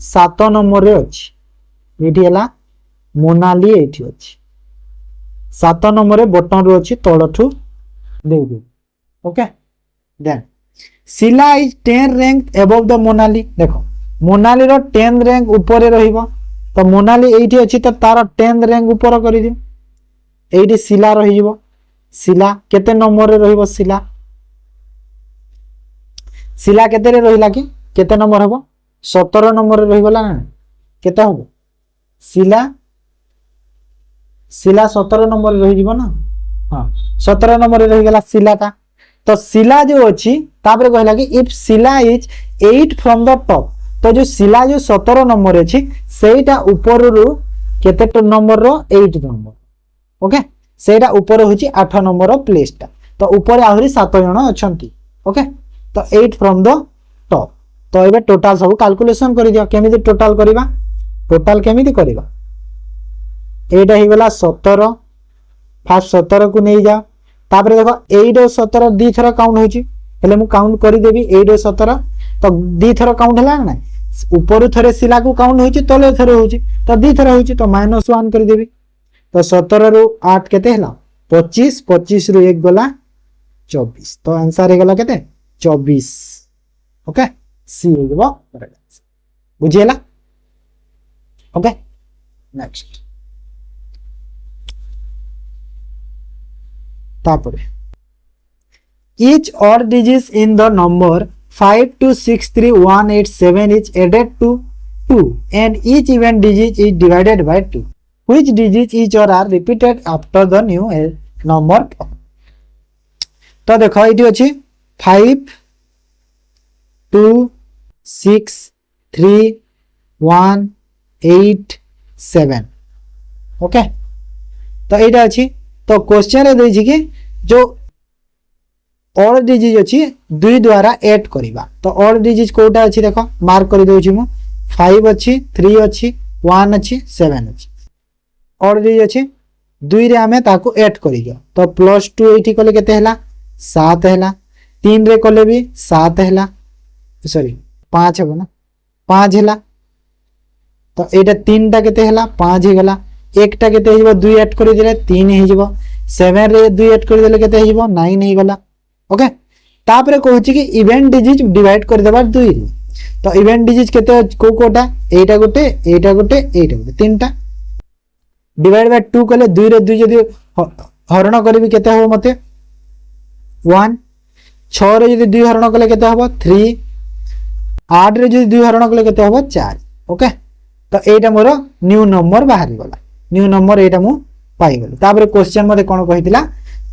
7 नंबर रे अछि एठी हला मोनाली एठी अछि 7 नंबर रे बॉटम रू अछि तळठू देउ दे okay then Shila is 10 rank above the Monali देखो मोनाली रो 10 रैंक ऊपर रहिबो तो मोनाली एठी अछि तो तार 10 रैंक ऊपर करि दे एठी शिला रहिबो शिला केते नंबर रे रहिबो शिला केते रे रहिला कि केते नंबर हबो 17 नंबर रे रहिबला ना केते हबो शिला 17 नंबर रे रहिबो ना हां 17 नंबर रे रहिगला शिलाटा तो शिला जो अछि तापर कहला कि if Shila is 8 from the top तो जो शिला जो 17 नंबर अछि सेटा ऊपर रु केते नंबर रो 8 नंबर ओके सेटा ऊपर होची 8 नंबर रो प्लेसटा तो ऊपर आहुरी 7 जण अछंती ओके तो 8 फ्रॉम द टॉप तो एबे टोटल सब कैलकुलेशन करि दियो केमिति टोटल करिबा टोटल केमिति करिबा एटा ही गला 17 फास्ट 17 को नै जा तापर देखो 8 और 17 दी थरा काउंट होची हेले मु काउंट करि देबी 8 और 17 तो दी थरा काउंट हला ना ऊपर थरे शिला को काउंट होची तले थरे होची तो दी थरा होची तो -1 करि देबी तो 17 रु 8 केते हला 25 25 रु 1 गला 24 तो आंसर हे गला केते 24 ओके सी हो गबो करेक्ट बुझियला ओके नेक्स्ट तापर each odd digits in the number 52631887 is added to 2 and each even digit is divided by 2 which digits each or are repeated after the new number तो देखो ये अच्छी 5 2 6 3 1 8 7 okay तो ये अच्छी तो क्वेश्चन रे देछि कि जो ऑड डिजिट अछि 2 द्वारा ऐड करिबा तो ऑड डिजिट कोटा अछि देखो मार्क करि दोछि मु 5 अछि 3 अछि 1 अछि 7 अछि ऑड डिजिट अछि 2 रे हमें ताको ऐड करियो तो +2 एठी कले केते हला 7 हला 3 रे कले भी 7 हला सॉरी 5 हो ना 5 हला तो एटा 3 टा केते हला 5 हे गला एकटा केते हिबो 2 ऐड करि देले 3 हे हिबो 7 रे 2 ऐड करि देले केते हिबो 9 हे गला ओके तापरे कहूची कि इवेंट डिजिट डिवाइड कर देबा 2 रे तो इवेंट डिजिट केते को कोटा एटा गोटे तीनटा डिवाइड बाय 2 कले 2 रे 2 जदी हरण करबी केते हो मते 1 6 रे जदी 2 हरण कले केते हो 3 8 रे जदी 2 हरण कले केते हो 4 ओके तो एटा मोर न्यू नंबर बाहरी गला न्यू नंबर एटा मु पाई गली तापर क्वेश्चन मते कोन कहितला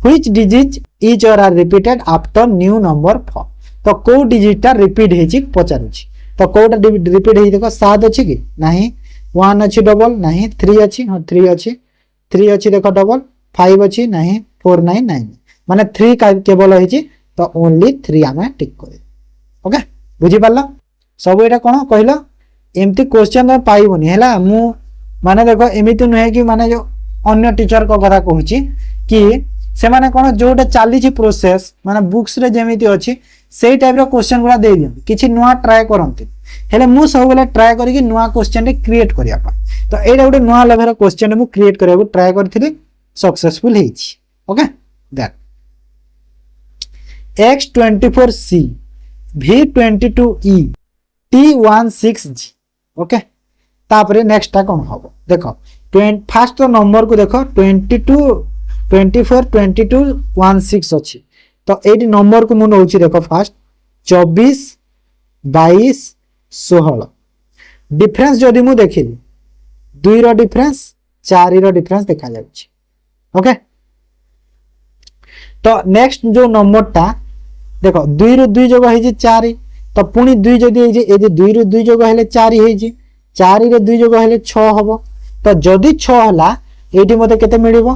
which digit each or are repeated after new number form तो को डिजिट ता रिपीट हेची पचारुची तो कोटा रिपीट हेई देखो 7 अछि कि नाही 1 अछि डबल नाही 3 अछि हां 3 अछि 3 अछि देखो डबल 5 अछि नाही 4 9 9 माने 3 का केवल हेची तो ओनली 3 हमें टिक करे ओके बुझी पाला सब एटा कोन कहिलो एम्ति क्वेश्चन पाइबोनी हैला मु माने देखो एमिति नहे कि माने जो अन्य टीचर को कथा कहूची कि से माने कोन जोटा चली छी प्रोसेस माने बुक्स रे जेमिति अछि सेही टाइप रो क्वेश्चन गुला दे दियन किछि नुवा ट्राई करंती हेले मु सब बेले ट्राई करी कि नुवा क्वेश्चन रे क्रिएट करिया पा तो एटा गोटे नुवा लेवल रो क्वेश्चन मु क्रिएट करिया को ट्राई करथिली सक्सेसफुल हेछि okay that X24C V22E T16G okay तापरे नेक्स्ट टा कोन हबो देखो फर्स्ट तो नंबर को देखो 22 24 22 16 अछि तो एडी नंबर को मु नउछि देखो फर्स्ट 24 22 16 डिफरेंस जदि मु देखिली 2 रो डिफरेंस 4 रो डिफरेंस देखा जाउछि ओके तो नेक्स्ट जो नंबर टा देखो 2 रो 2 जगह हे 4 तो पुनी 2 जदि हे जे 2 रो 2 जगह हेले 4 हे जे 4 रे 2 जगह हेले 6 हबो तो जदि 6 हला एठी मते केते मिलिबो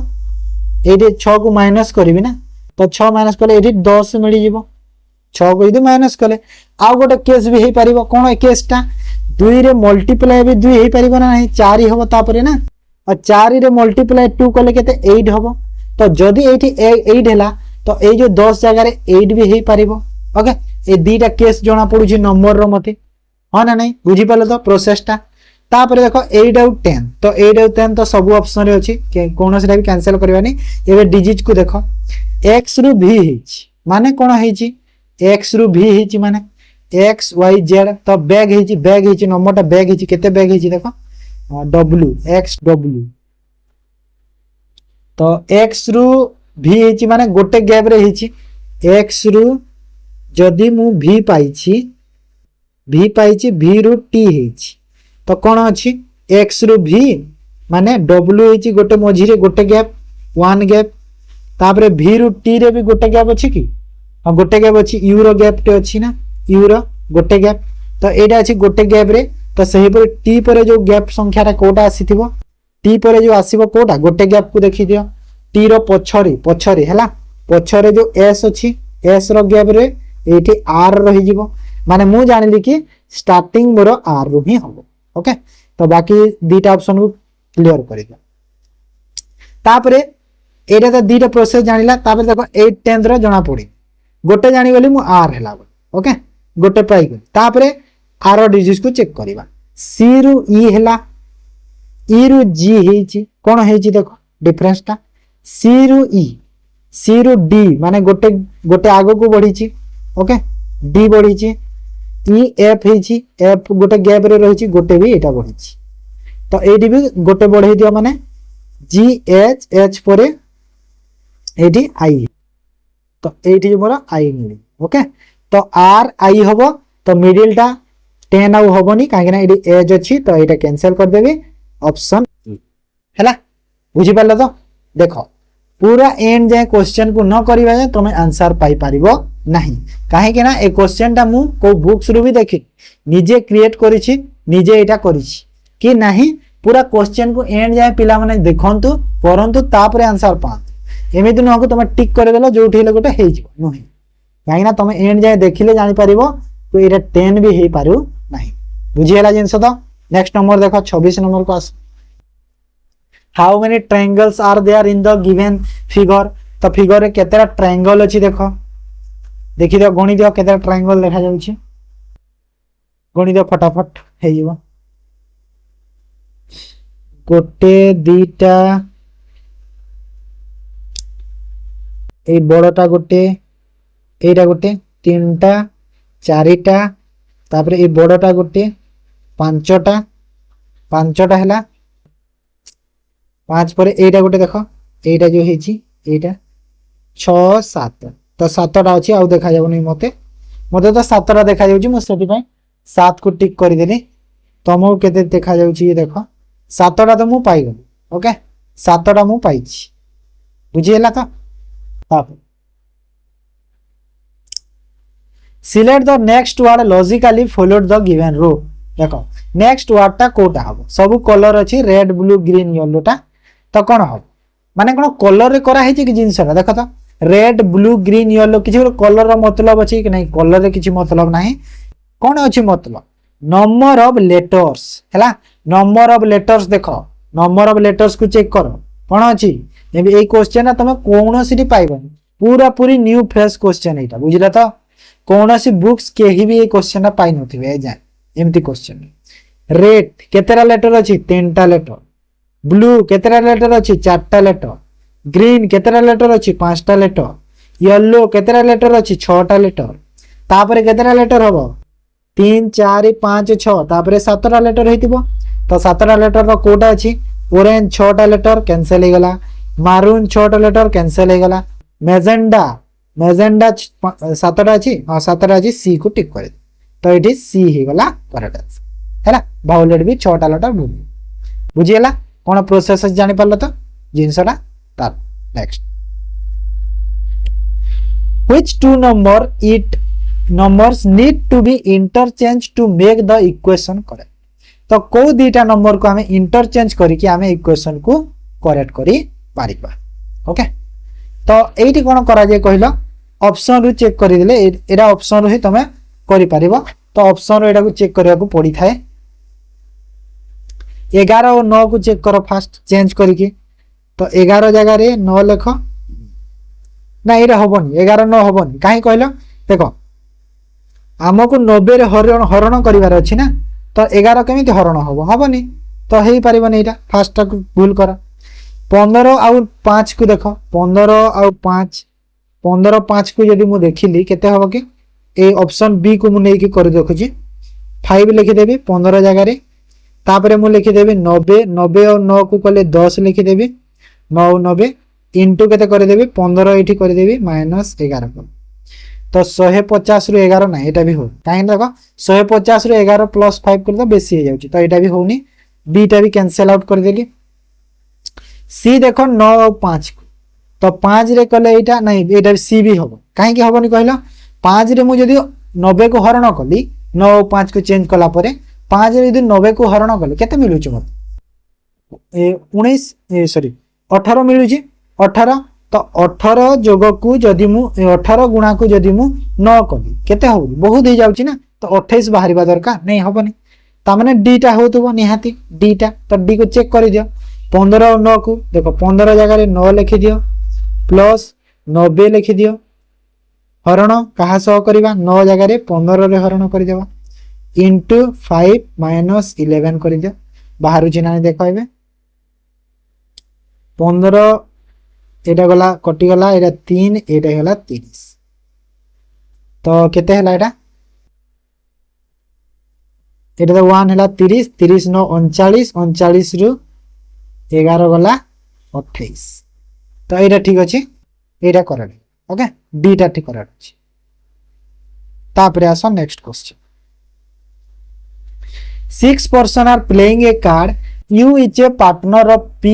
एठी 6 को माइनस करबी ना तो 6 माइनस करले एठी 10 मिली जिवो 6 को यदि माइनस करले आ गोटे केस भी हे परिबो कोन ए केसटा 2 रे मल्टीप्लाई भी 2 हे परिबो ना नहीं 4 हबो तापरे ना और 4 रे मल्टीप्लाई 2 करले केते 8 हबो तो जदि एठी 8 हैला तो ए जो 10 जगह रे 8 भी हे परिबो ओके ए दीटा केस जणा पडुची नंबर रो मते ह ना नहीं बुझी पाले तो प्रोसेसटा तापर देखो 8 आउट 10 तो 8 आउट 10 तो सब ऑप्शन रे अछि कोन से भी कैंसिल करबानी एबे डिजिट को देखो x रु v हिच माने कोन हिची x रु v हिची माने x y z तो बैग हिची नंबरटा बैग हिची केते बैग हिची देखो w x w तो x रु v हिची माने गोटे गैप रे हिची x रु जदि मु v पाइची v रु t हिची तो कौन अच्छी x रु v माने w हिची गोटे मझी रे गोटे गैप 1 गैप तापरे v रु t रे भी गोटे गैप अछि कि हां गोटे गैप अछि u रो गैप टे अछि ना u रो गोटे गैप तो एटा अछि गोटे गैप रे तो सही पर t पर जो गैप संख्या रा कोटा आसीथिबो t पर जो आसीबो कोटा गोटे गैप को देखि दियो t रो पछरे हैला पछरे जो s अछि s रो गैप रे एठी r रहि जिवो माने मु जानिली कि स्टार्टिंग मोर r रो ही हबो ओके तो बाकी दीटा ऑप्शन को क्लियर कर दिया तापरे एटा तो दीटा प्रोसेस जानिला तापरे देखो 8 10 रो जणा पड़ी गोटे जानि गली मु r हैला ओके गोटे पाई गली तापरे r डिजिट को चेक करबा c रु e हैला e रु g हेची कोन हेची देखो डिफरेंस टा c रु d माने गोटे आगो को बढ़ीची ओके d बढ़ीची ई एफ हेची एफ गोटे गैप रे रहिची गोटे भी एटा बढ़ीची तो एडी भी गोटे बढ़ाई दियो माने जी एच एच परे एडी आई तो एडी मोर आई मिली ओके तो आर आई हबो तो मिडिल टा 10 आउ हबोनी काहे ना एडी एज अछि तो एटा कैंसिल कर देबी ऑप्शन हैला बुझी पालो तो देखो पूरा एंड जाए क्वेश्चन को न करिबा जे तुम आंसर पाई परिबो नहीं काहे के ना ए क्वेश्चन टा मु को बुक्स रु भी देखि निजे क्रिएट करिछि निजे एटा करिछि कि नहीं पूरा क्वेश्चन को एंड जाए पिला माने देखंतु परंतु तापरे आंसर पात एमिति न को तुम टिक कर देलो जोठी ले गोटे हेइ जिवो नहीं काहे ना तुम एंड जाए देखिले जानि परिबो तो एटा 10 भी हेइ पारु नहीं बुझी हला जिंस तो नेक्स्ट नंबर देखो 26 नंबर को आस how many triangles are there in the given figure तो फिगर रे केतेरा ट्रायंगल अछि देखो देखि दियो गणि दियो केतेरा ट्रायंगल देखा जाउछि गणि दियो फटाफट हे जिवो गोटे दीटा ए बड़टा गोटे एटा गोटे तीनटा चारिटा तापरे ए बड़टा गोटे पांचटा हैला 5 पर एटा गोटे देखो एटा जो हेची एटा 6 7 तो 7टा अछि आ देखा जाबनी मते तो 7टा देखा जाउची मो सेति पय 7 को टिक कर देली तमो केते देखा जाउची ये देखो 7टा तो मु पाई गली ओके 7टा मु पाइची बुझियला तो ताप select the next word logically followed the given row देखो नेक्स्ट वर्ड टा कोटा हबो सब कलर अछि रेड ब्लू ग्रीन येलो टा तो कौन हम माने कौन कलर रे करा कि जिनसटा देख तो रेड ब्लू ग्रीन येलो किसी कलर रो मतलब अछि कि नहीं कलर रे किसी मतलब नहीं कौन अछि मतलब नंबर ऑफ लेटर्स हैला नंबर ऑफ लेटर्स देखो नंबर ऑफ लेटर्स को चेक करो कौन अछि ए क्वेश्चन तुम कौन सी पाइबनी पूरा पूरी न्यू फ्रेश क्वेश्चन एटा बुझिला तो कौन सी बुक्स कहीं भी ये क्वेश्चन पाई नथिबे जाए एमती क्वेश्चन। रेड केतेरा लेटर अछि 3टा लेटर। ब्लू केतेरा लेटर अछि 4टा लेटर। ग्रीन केतेरा लेटर अछि 5टा लेटर। येलो केतेरा लेटर अछि 6टा लेटर। तापर केतेरा लेटर हबो 3 4 5 6 तापर 7टा लेटर हेतिबो। तो 7टा लेटर रो कोटा अछि ऑरेंज 6टा लेटर कैंसिल हे गला। मारून 6टा लेटर कैंसिल हे गला। मेजेंडा मेजेंडा 7टा अछि हां 7टा अछि सी को टिक करे। तो इट इज सी हे गला करेक्ट आंसर हैला। वायोलेट भी 6टा लेटर बुझियला कोन प्रोसेस जानि परलो तो जिंसटा तार next which two numbers need to be interchanged to make the equation correct। तो को दीटा नंबर को हमें इंटरचेंज करके हमें इक्वेशन को करेक्ट करी पारिबा। ओके तो एठी कोन करा जे कहलो ऑप्शन रु चेक करि देले एडा ऑप्शन रु ही तमे करि पारिबो। तो ऑप्शन रु एडा को चेक करिया को पड़ी थाए 11 और 9 को चेक करो फास्ट चेंज करके। तो 11 जगह रे 9 लिखो ना एटा होबनी 11 9 होबनी काहे कहलो देखो हमको 90 रे हरण करिवार अछि ना। तो 11 केमिति हरण होबनी तो हेई परिबनी एटा फास्ट को भूल कर। 15 आउ 5 को देखो 15 आउ 5 15 5 को यदि मु देखिली केते होबो कि ए ऑप्शन बी को मु नै कि कर देखो जी 5 लिखि देबी 15 जगह रे। तापरे मु लिखि देबी 90 90 और 9 को कले 10 लिखि देबी 9 90 इनटू केते कर देबी 15 एठी कर देबी -11 को। तो 150 रु 11 ना एटा भी हो काहे देखो 150 रु 11 प्लस 5 कर दो बेसी हो जाउची। तो एटा भी होनी बी टा भी कैंसिल आउट कर देली। सी देखो 9 और 5 को तो 5 रे कले एटा नहीं एटा सी भी होबो काहे कि होबनी कहलो 5 रे मु जदी 90 को हरण कली 9 और 5 को चेंज कला परे 5 रे जदी 90 को हरण कली केते मिलुची मते 19 सॉरी 18 मिलुची 18। तो 18 जोग को जदी मु 18 गुणा को जदी मु 9 कली केते हो बहुत ही जाउची ना। तो 28 बाहरिबा दरकार नहीं होबनी ता माने डी टा होतबो निहाती डी टा। तो डी को चेक करि दियो 15 और 9 को देखो 15 जगह रे 9 लिखि दियो प्लस 90 लिखि दियो हरण कहा सह करबा 9 जगह रे 15 रे हरण करि देबा इनटू 5 माइनस 11 करि दियो बाहरु चिना देखो एबे 15 एटा गला कटि गला एटा 3 एटा गला 30। तो केते हला एटा एटा तो 1 हला 30 30 9 39 39 रु 11 गला 28। तो एटा ठीक अछि एटा करेक्ट ओके डी टा ठीक करेक्ट अछि। तापरे आसो next question 6 person are playing a card U is a partner of P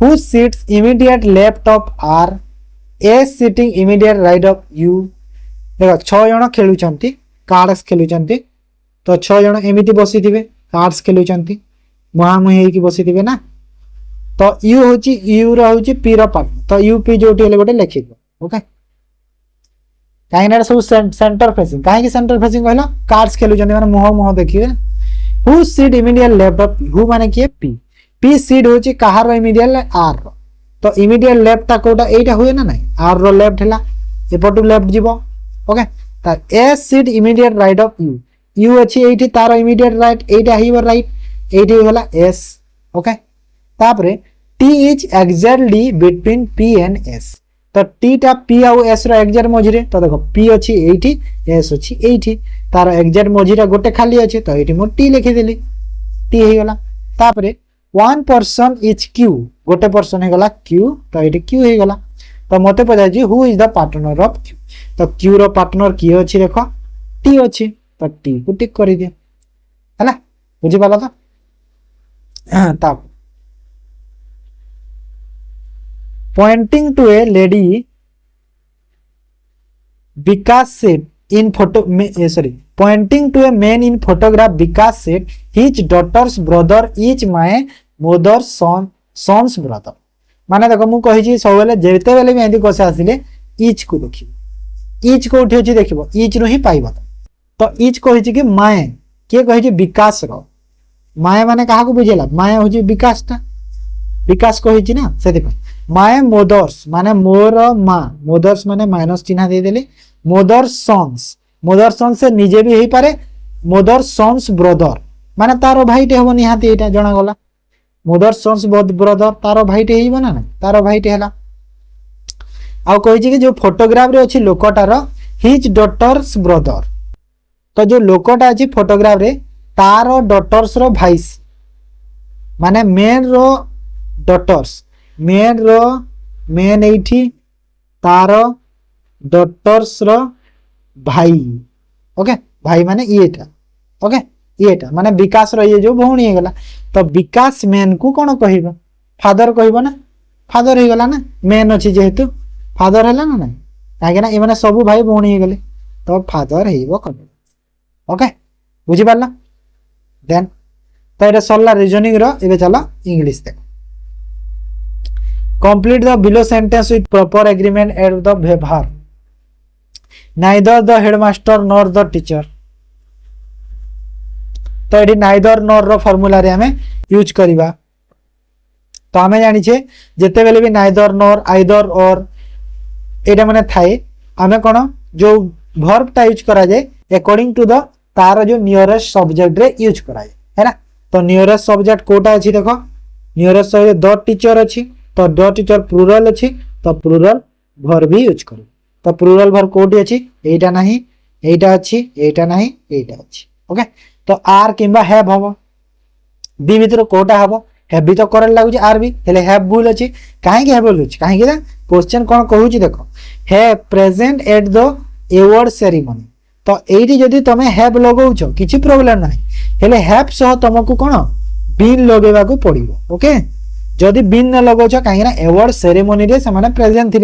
who sits immediate left of R A sitting immediate right of U। देखो 6 जण खेलुचंती कार्ड्स खेलुचंती तो 6 जण एमिति बसी थिबे कार्ड्स खेलुचंती मुहा मुही की बसी थिबे ना। तो U होची U रो होची P रो पार्टनर तो U P जोटी हेले गोटे लिखि दो ओके काहे ना सब सेंटर फेसिंग काहे कि सेंटर फेसिंग कहलो कार्ड्स खेलुचंती माने मुहा मुहा देखिबे। Who sit immediate left of who माने कि P P सीट होची कहार इमीडिएट R रो। तो इमीडिएट लेफ्ट ता कोटा एटा हुए ना नहीं R रो लेफ्ट हला एपटू लेफ्ट जीवो ओके। ता A seat immediate right of U U अछि एठी तार इमीडिएट राइट एटा हिबो राइट एठी होला S ओके। तापरे T is exactly between P and S तो T टा P आउ S रो एक्जेक्ट मझिरे। तो देखो P अछि एठी S अछि एठी तार एक्जेक्ट मझिरा गोटे खाली अछि तो एठी मो T लिखि देली T हे गला। तापरे वन पर्सन इज Q गोटे पर्सन हे गला Q तो एठी Q हे गला। तो मते पजा जी who is the partner of Q तो Q रो पार्टनर की अछि देखो T अछि तो T को टिक करि दियो हला बुझि पाला तो। ता pointing to a lady Vikas said in photo sorry pointing to a man in photograph Vikas said his daughter's brother is my mother's son's brother। माने देखो मु कहि छी सब बेले जेते बेले भी एंदी कोसे आसिले इच को देखिबो इच को उठी अछि देखिबो इच रो ही पाइबो। तो इच कहि छी कि माय के कहि छी विकास रो माय माने काहा को बुझेला माय हो छी विकास ता विकास कहि छी ना सेति माय मदर्स माने मोर मां मदर्स माने माइनस चिन्ह दे देली मदर्स सन्स मदर सन से निजे भी हो पारे मदर सन्स ब्रदर माने तार भाईटे हम निहाती एटा जना गला मदर सन्स ब्रदर तार भाईटे हेइबो ना ना तार भाईटे हला आ कहि कि जो फोटोग्राफ रे अछि लोकटार हिज डॉटर्स ब्रदर तो जो लोकटा अछि फोटोग्राफ रे तार डॉटर्स रो भाईस माने मेन रो डॉटर्स मेन एठी तार डॉटर्स रो भाई ओके भाई माने येटा ओके येटा माने विकास रो ये जो भौणी हे गला तो विकास मेन को कोन कहिबो फादर कहिबो ना फादर हे गला ना मेन अछि जेहेतु फादर है ना ना काहे ना ए माने सब भाई भौणी हे गले तो फादर हेइबो कबे ओके बुझी पारला देन तो एटा सरला रीजनिंग रो एबे चला इंग्लिश देखो complete the below sentence with proper agreement at the व्यवहार neither the headmaster nor the teacher तो एटी नाइदर नॉर रो फार्मूला रे हमें यूज करिबा तो हमें जानि छे जेते बेले भी नाइदर नॉर आइदर और एटा माने थाए हमें कोन जो वर्ब टा यूज करा जाए अकॉर्डिंग टू द तार जो नियरेस्ट सब्जेक्ट रे यूज करा जाए है ना तो नियरेस्ट सब्जेक्ट कोटा अछि देखो नियरेस्ट सब्जेक्ट द टीचर अछि तो द टीचर प्लूरल अछि तो प्लूरल वर्ब भी यूज करू तो प्लूरल वर्ब कोठी अछि एटा नाही एटा अछि एटा नाही एटा अछि ओके तो आर किंबा हैव हबो बी भीतर कोटा हबो हैव भी तो करल लागु आर भी हेले हैव भूल अछि काहे के हैव भूल अछि काहे के ना क्वेश्चन कोन कहू छी देखो have present at the award ceremony तो एठी जदी तमे हैव लगाउ छ किछि प्रॉब्लम नाही हेले हैव सह तुमको कोन बीन लगेबा को पड़िबो ओके जदी बीन न लगाउ छ काहे ना अवार्ड सेरेमनी रे से माने प्रेजेंट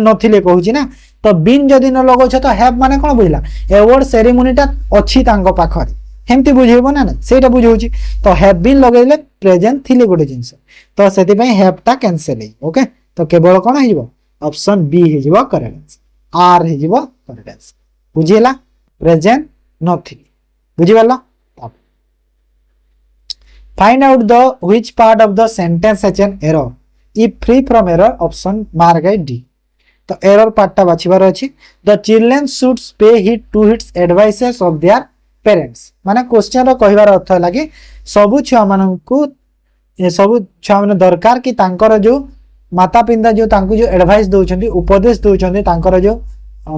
नथिले कहू छी ना तो बीन जदी न लगाउ छ तो हैव माने कोन बुझला अवार्ड सेरेमनी टा अछि तांको पाखरे हेमती बुझेबो ना ना सेटा बुझौची तो हैव बीन लगेले प्रेजेंट थिले गोटे जिंस तो सेति पई हैव टा कैंसिल हे ओके तो केवल कोन हे जिवो ऑप्शन बी हे जिवो करेक्ट आंसर आर हे जिवो करेक्ट आंसर बुझिला प्रेजेंट नथिले बुझि गला find out the which part of the sentence has an error if free from error option mark है डी तो एरर पार्ट टा बाछिबार अछि the children should pay heed to his advices of their parents माने question रो कहिबार अर्थ लागे सब छुआ माननकु सब छुआ माने दरकार कि तांकर जो माता पिता जो तांकु जो एडवाइस दोचंदी उपदेश दोचंदी तांकर जो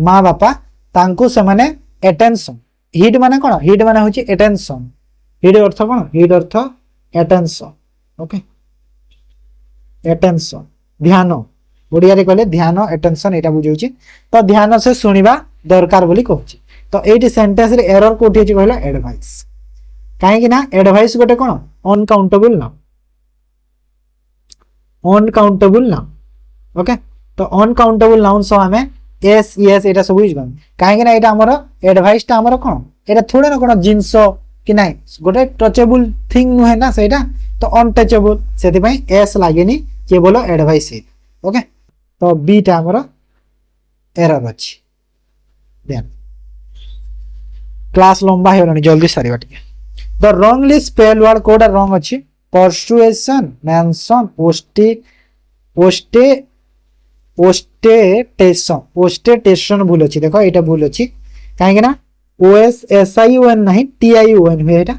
मां बापा तांकु से माने अटेंशन हिट माने कोन हिट माने होची अटेंशन हिट अर्थ कोन हिट अर्थ अटेंशन ओके अटेंशन ध्यान ओडिया रे कहले ध्यान अटेंशन एटा बुझौची तो ध्यान से सुनिबा दरकार बोली कहूची तो एटी सेंटेंस रे एरर कोठी अछि कहला एडवाइस काहे कि ना एडवाइस गोटे कोन अनकाउंटेबल नाउन ओके तो अनकाउंटेबल नाउन सो हमें एस यस एटा सब यूज करन काहे कि ना एटा हमर एडवाइस टा हमर कोन एटा थोड़े ना कोन जिंसो कि नाही गोटे टचेबल थिंग नु है ना सेटा तो अनटचेबल सेति पई एस लागेनी केवल एडवाइस है ओके तो बी टा हमर एरर अछि देन क्लास लंबा हेरनी जल्दी सारीबा टिके द रॉन्गली स्पेल वर्ड कोडा रॉन्ग अछि परसुएशन मेंशन ओस्टेटेशन भूल अछि देखो एटा भूल अछि काहे कि ना O S S I O N नहीं टी आई ओ एन है एटा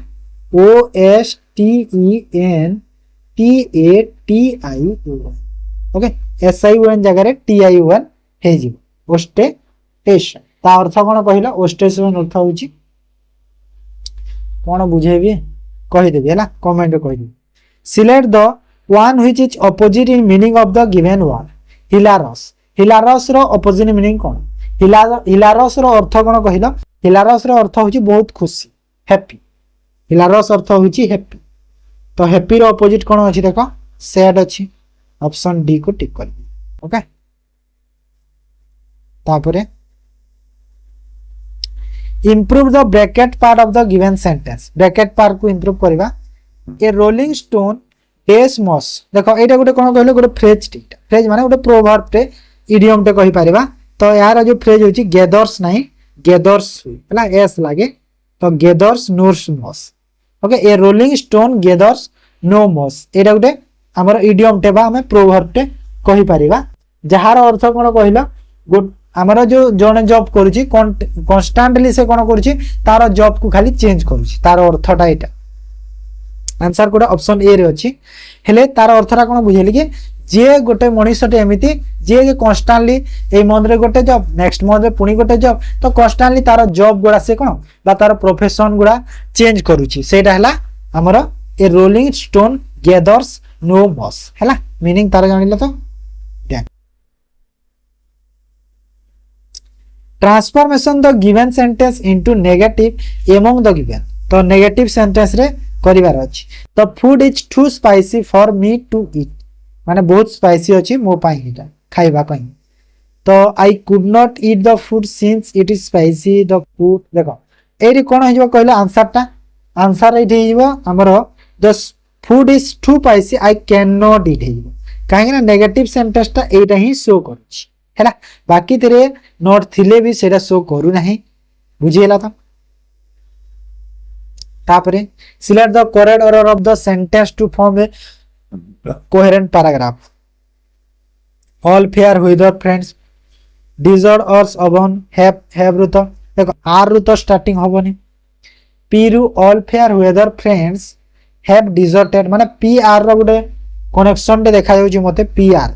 O S T E N T A T I O N okay S I O N जगह रे टी आई ओ एन हे जी ओस्टेटेशन ता अर्थ कोन कहिला ओस्टेटेशन अर्थ होची कोन बुझेबी कहि देबी हैला कमेंट रे कहि देबी select the one which is opposite in meaning of the given word hilarious रो अपोजिट मीनिंग कोन हिलारस रो अर्थ कोन कहिला हिलारस रो अर्थ होची बहुत खुशी हैप्पी हिलारस अर्थ होची हैप्पी तो हैप्पी रो अपोजिट कोन अछि देखो सैड अछि ऑप्शन डी को टिक कर ओके तापरे improve the bracket part of the given sentence bracket part को improve करबा ए रोलिंग स्टोन डेस मॉस देखो एटा गोटे कोन कहले गोटे फ्रेज माने गोटे प्रोवर्ब टे इडियम टे कहि परिबा तो यार जो फ्रेज होची गेदर्स नाही गेदर्स हला एस लागे तो गेदर्स नोर्स moss okay a rolling stone gathers no moss एटा गोटे हमर इडियम टे बा हमें प्रोवर्ब टे कहि परिबा जहार अर्थ कोन कहला आमर जो जड़े जॉब करुच्ची कन्स्टांटली से कौन करुच्ची तार जॉब को खाली चेंज करुच्ची तार अर्थटा यहाँ आंसर कोटा ऑप्शन ए रे अछि हेले तार अर्थटा कोन बुझेली कि जे गोटे मनुष्यटे एमिति जे कन्स्टांटली ए मंथ रे गोटे जॉब नेक्स्ट मंथ रे पुनी गोटे जॉब तो कन्स्टांटली तार जॉब गुडा से कोन बा तार प्रोफेशन गुडा चेंज करूची सेटा हला हमर a rolling stone gathers no moss हला मीनिंग तार जानिला तो then transformation the given sentence into negative among the given तो नेगेटिव सेंटेंस रे करिवार अछि the food is too spicy for me to eat माने बहुत स्पाइसी अछि मो पाई एटा खाइबा पाई तो I could not eat the food since it is spicy the food देखो एरी कोन हिजो कहले आंसर एठी हिजो हमरो the food is too spicy I can not eat हिजो काहे ना नेगेटिव सेंटेंस ता एटा ही शो करूछि हैला बाकी तेरे नॉट थिले भी सेटा शो करू नाही बुझियला त तापरे select the correct order of the sentence to form a coherent paragraph all fair without friends deserted अर्स अवन हैव रुत देखो आर रुत स्टार्टिंग होबनी पी रु all fair weather friends have deserted माने पी आर रो गुटे कनेक्शन दे देखा जाउची मते पी आर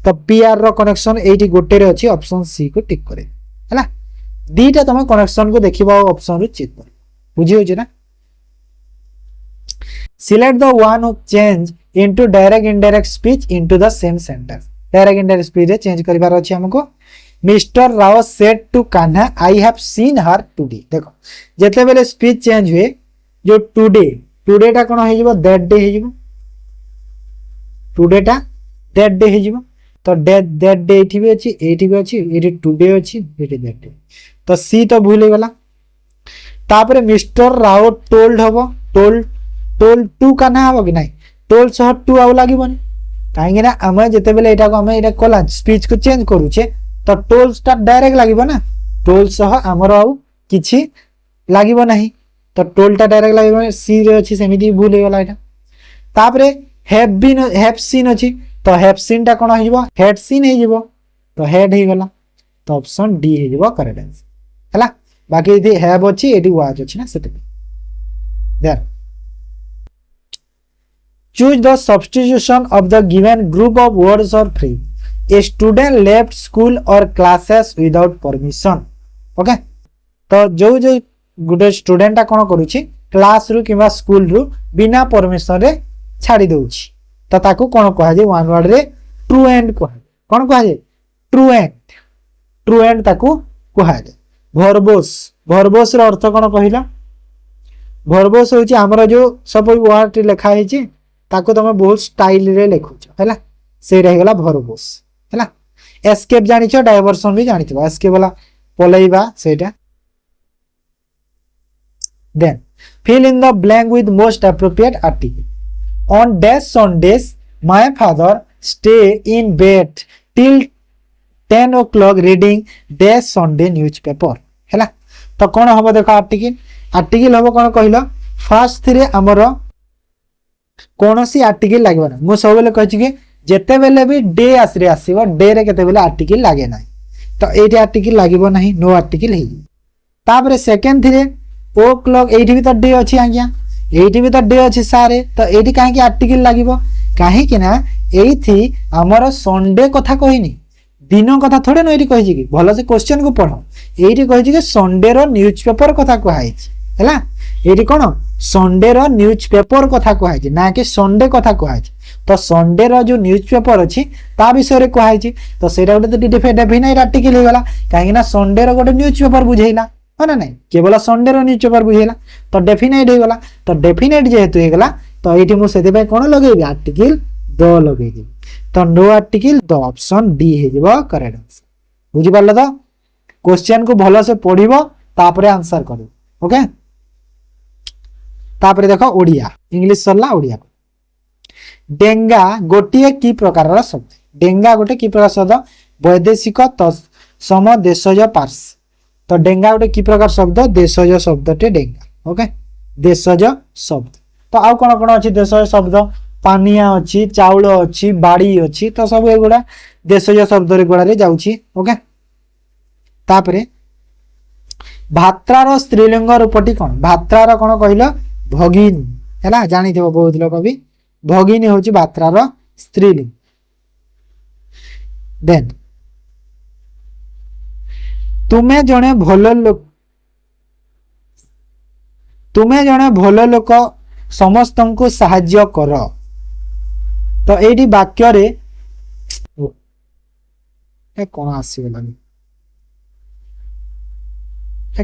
तो पी आर रो कनेक्शन एठी गोटे रे अछि ऑप्शन सी को टिक करे हैला दीटा तमे कनेक्शन को देखिबा ऑप्शन रो चेक कर बुझी होची ना select the one who change into direct indirect speech into the same sentence direct indirect speech रे चेंज करिवार अछि हमको mister Rao said to Kanha I have seen her today देखो जेते बेले स्पीच चेंज हुए जो टुडे टा कोन हे जिवो दैट डे हे जिवो टुडे टा दैट डे हे जिवो तो दैट डे एठी भी अछि एठी टुडे अछि एठी दैट डे तो सी तो भूल गेला तापरे मिस्टर राव टोल्ड हबो टोल्ड टू कान्हा हबो कि नाही टोल्ड सह टू आउ लागिबनी काहे ना हम जेते बेले एटा को हम एटा कोला स्पीच को चेंज करू छे तो टोल्ड टा डायरेक्ट लागिबो ना टोल्ड सह हमर आउ किछि लागिबो नाही तो टोल्ड टा डायरेक्ट लागिबो सी रे अछि सेमिति भूल गेला एटा तापरे हैव सीन अछि तो हैव सीन टा कोन हिजबो हैड सीन हिजबो तो हैड हे गेला तो ऑप्शन डी हिजबो करेक्ट आंसर हला बाकी यदि हैव अछि एडी वाज अछि ना सेते there choose the substitution of the given group of words or phrase a student left school or classes without permission okay तो जो गुटे स्टूडेंट कोन करूची क्लास रु किबा स्कूल रु बिना परमिशन रे छाडी दोउची तो ताकू कोन कहा जे वन वर्ड रे ट्रू एंड कहा कोन कहा जे ट्रू एंड ताकू कहा जे वर्बोस रो अर्थ कोन कहिला वर्बोस होची हमर जो सब वर्ड लिखा हेची ताको तमे बहुत स्टाइल रे लिखुछ हैला से रह गेला वर्बोस हैला एस्केप जानि छ डाइवर्सन भी जानि छ एस्केप वाला पलेइबा सेटा then fill in the blank with most appropriate article on dash Sundays my father stay in bed till 10 o'clock reading dash Sunday newspaper हैला तो कोन हबो देखो आर्टिकल हबो कोन कहिलो फर्स्ट थ्री हमर कोनोसी आर्टिकल लागबो ना मु सब बेले कहछि कि जेते बेले भी डे आसरे आसीबो डे रे केते बेले आर्टिकल लागे नाही तो एटी आर्टिकल लागिबो नाही नो आर्टिकल हे तापरे सेकंड थ्री ओ क्लॉक एठी भी तो डे अछि आज्ञा एठी भी तो डे अछि सारे तो एठी काहे कि आर्टिकल लागिबो काहे कि ना एथि हमर संडे कथा कहिनी दिन कथा थोड़े न एठी कहिछि कि भलो से क्वेश्चन को पढो एठी कहिछि कि संडे रो न्यूज़पेपर कथा कहैछि हैला एठी कोन संडे रो न्यूज़पेपर कथा कहैछि ना कि संडे कथा कहैछि तो संडे रो जो न्यूज़पेपर अछि ता विषय रे कहैछि तो सेटा गोटे डेफिनाइट आर्टिकल हे गला काहे ना संडे रो गोटे न्यूज़पेपर बुझैला ना नहीं केवल संडे रो न्यूज़पेपर बुझैला तो डेफिनाइट हे गला तो डेफिनाइट जेहेतु हे गला तो एठी मु सेते पे कोन लगेबी आर्टिकल द लगेबी तो no article the option D हे जेबो करेक्ट आंसर बुझि पारला तो क्वेश्चन को भलो से पढिबो तापरे आंसर करिबो ओके तापरे देखो ओडिया इंग्लिश सरला ओडिया डेंगा गोटिए की प्रकार शब्द डेंगा गोटे की प्रकार शब्द वैदेशिक सम देशज पार्स तो डेंगा गोटे की प्रकार शब्द देशज शब्दटे डेंगा ओके देशज शब्द तो आउ कोन कोन अछि देशज शब्द पानिया अछि चाउल अछि बाड़ी अछि तो सब एगुडा देशज शब्द रे गुडा रे जाउछि ओके तापरे भात्रार स्त्रीलिंग रूपटी कौन भात्रार कौन कहल भगिनी है जानी बहुत लोग भी भगिनी हूँ भात्रार स्त्रीलिंग देन तुम्हें जड़े भल लोक समस्त को साहाय्य कर तो ये वाक्य रे कौन आसीगलानी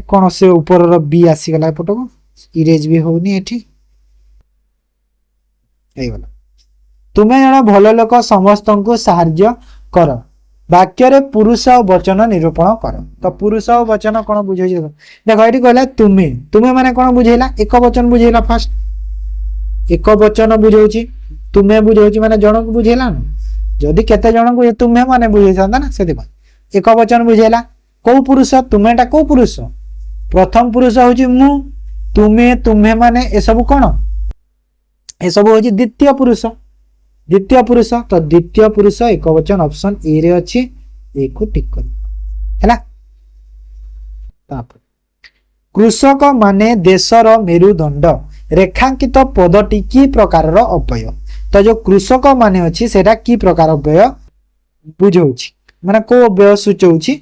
कौन से ऊपर बी आसीगला एपट को इरेज भी होनी एठी तुम्हें जड़े भल लोक समस्त को साहाय्य कर वाक्य रे पुरुष और वचन निरूपण कर तो पुरुष और वचन कौन बुझे देख ये कहला तुम्हें तुम्हें माने कौन बुझेला एक वचन बुझेला फास्ट एक वचन बुझे तुम्हें बुझे माने जन को बुझेला न जदि केते जन को तुम्हें माने बुझे था ना से एक वचन बुझेला कौ पुरुष तुम्हेंटा कौ पुरुष प्रथम पुरुष हूँ मु तुम्हें तुम्हें माने ए सब कौन ए सब हूँ द्वितीय पुरुष तो द्वितीय पुरुष एक वचन ऑप्शन ए रे अछि ए को टिक कर हैला कृषक माने देशर मेरुदंड रेखांकित पदटी की प्रकार अव्यय तो जो कृषक माने अछि सेटा की प्रकार अव्यय बुझौछि माने को अव्यय सूचौछि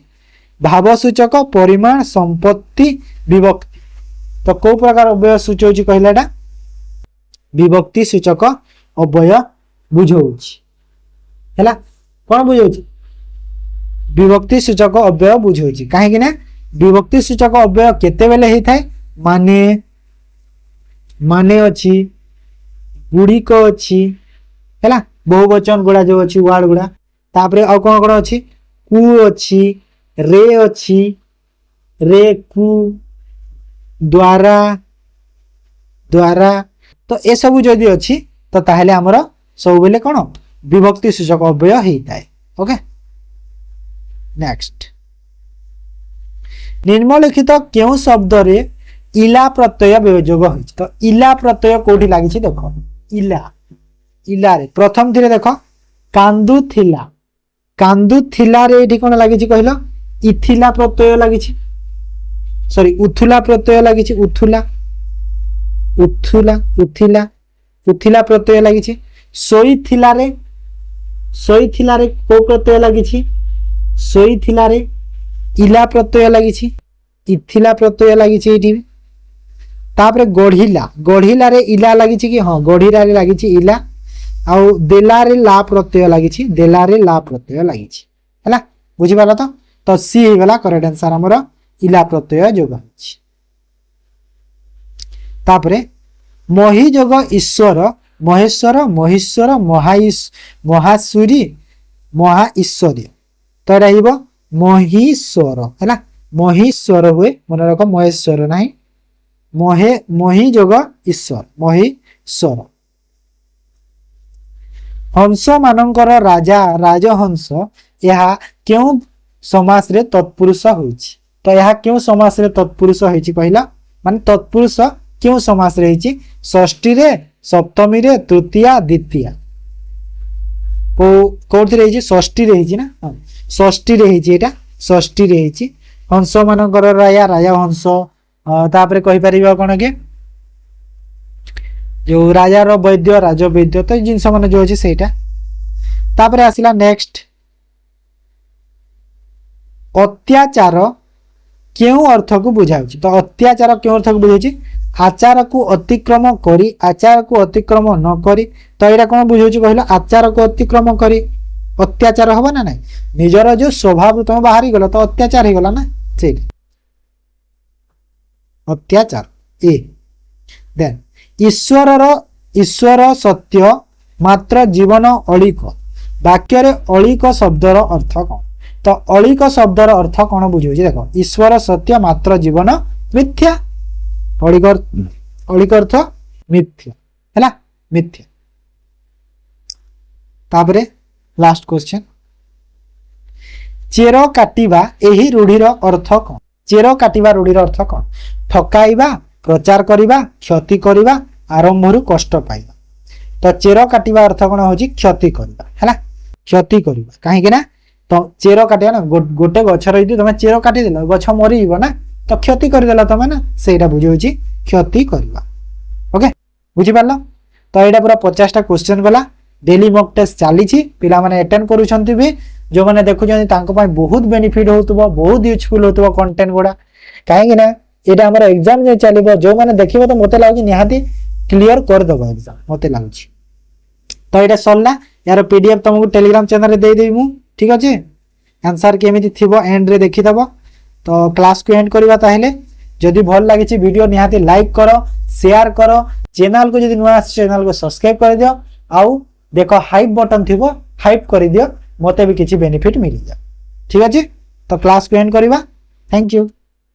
भावसूचक परिमाण संपत्ति विभक्ति तो को प्रकार अव्यय सूचौछि कहलाटा विभक्ति सूचक अव्यय बुझौछि हैला कोन बुझौछि विभक्ति सूचक अव्यय बुझौछि काहे कि ना विभक्ति सूचक अव्यय केते बेले हे थाए माने अछि गुडी को अछि हैला बहुवचन गुडा जो अछि वर्ड गुडा तापरे आ कोन कोन अछि कु अछि रे कु द्वारा तो ए सब जदि अछि तो ताहेले हमर सब बेले कौन विभक्ति सूचक अव्यय होता है ओके नेक्स्ट निम्नलिखित क्यों शब्द रे इला प्रत्यय वियोग हो तो इला प्रत्यय कोठी लागी देख इला रे प्रथम थी देख कांदुथिला रे एठी कोन लागी कहल इथिला प्रत्यय लागी सॉरी उथुला प्रत्यय लागी उथिला प्रत्यय लागी सोईथिला रे को प्रत्यय लागी सोईथिला रे इला प्रत्यय लागी इथिला प्रत्यय लागी तापरे गढ़िला रे इला लागी कि हाँ गढ़िला रे लागी इला आउ देला रे ला प्रत्यय लागी देला रे ला प्रत्यय लागी हैला बुझी पाला तो सी हे गला करेक्ट आंसर हमर इला प्रत्यय जोग अछि तापरे मही जोग ईश्वर महेश्वर महेश्वर महासुरी महाईश्वरी तो रहिबो महीश्वर हैला महीश्वर हुए मन रख महेश्वर नाही मही जोग ईश्वर महीश्वर हंस मानकर राजा राजहंस यह क्यों समास रे तत्पुरुष होइछि तो यह क्यों समास रे तत्पुरुष होइछि कहला माने तत्पुरुष क्यों समास रे होइछि षष्ठी रे सप्तमी रे तृतीया द्वितीया कोथि रही षष्ठी रही ना षष्ठी रही एटा षष्ठी रही हंस मानकर राजा राजहंस तापरे कहि परिबा कोन के जो राजा रो वैद्य राज वैद्य तो जिनस मन जो अछि सेटा तापरे आसिला नेक्स्ट अत्याचार क्यों अर्थ को बुझाउछि तो अत्याचार क्यों अर्थ को बुझाउछि आचार को अतिक्रम करी आचार को अतिक्रम न करी तो एटा कोन बुझाउछि कहलो आचार को अतिक्रम करी अत्याचार हबो ना नहीं निजर जो स्वभाव तुम बाहरी गलो तो अत्याचार ही गला ना से अत्याचार ए देन ईश्वर सत्य मात्र जीवन अलिक वाक्य रे अलिक शब्दर अर्थ कौन तो अलिक शब्दर अर्थ कौन बुझे देख ईश्वर सत्य मात्र जीवन मिथ्या अलिक अर्थ मिथ्या है मिथ्या तापरे लास्ट क्वेश्चन चेर काटिबा एही रूढ़ीर अर्थ कौन चेर काटिबा रूढ़ीर अर्थ कौन ठकाइबा प्रचार करिबा क्षति करिबा आरंभरू कष्ट पाइबा तो चेर काटिबा अर्थ कौन होची क्षति करिबा हैला क्षति करिबा काहे कि ना तो चेर काटिया ना गोटे गछर यदि तुम चेर काटिदेल गछ मरीज ना तो क्षति करदेल तुम ना से बुझे क्षति करवा। ओके बुझी पार तो यहाँ पूरा 50टा क्वेश्चन गला डेली मॉक टेस्ट चली पिला माने अटेंड करूछंती भी जो मैंने देखुछंती तांको पाई बहुत बेनिफिट होतबो बहुत यूजफुल होतबो कंटेंट गुडा काहे ना एटा हमर एग्जाम जे चलीबो जो माने देखिबो तो मते लागि निहाती क्लियर कर दबो एग्जाम मते लागछि। तो एटा सरला यार पीडीएफ तुमको टेलीग्राम चैनल रे दे देबी मु ठीक अछि आंसर केमिति थिबो एंड रे देखि दबो। तो क्लास को एंड करबा ताहेले जदि भल लागिछि वीडियो निहाती लाइक करो शेयर करो चैनल को जदि नुआ चैनल को सब्सक्राइब कर दियो आउ देखो हाइप बटन थिबो हाइप कर दियो मते भी किछि बेनिफिट मिल जा ठीक अछि। तो क्लास को एंड करबा थैंक यू।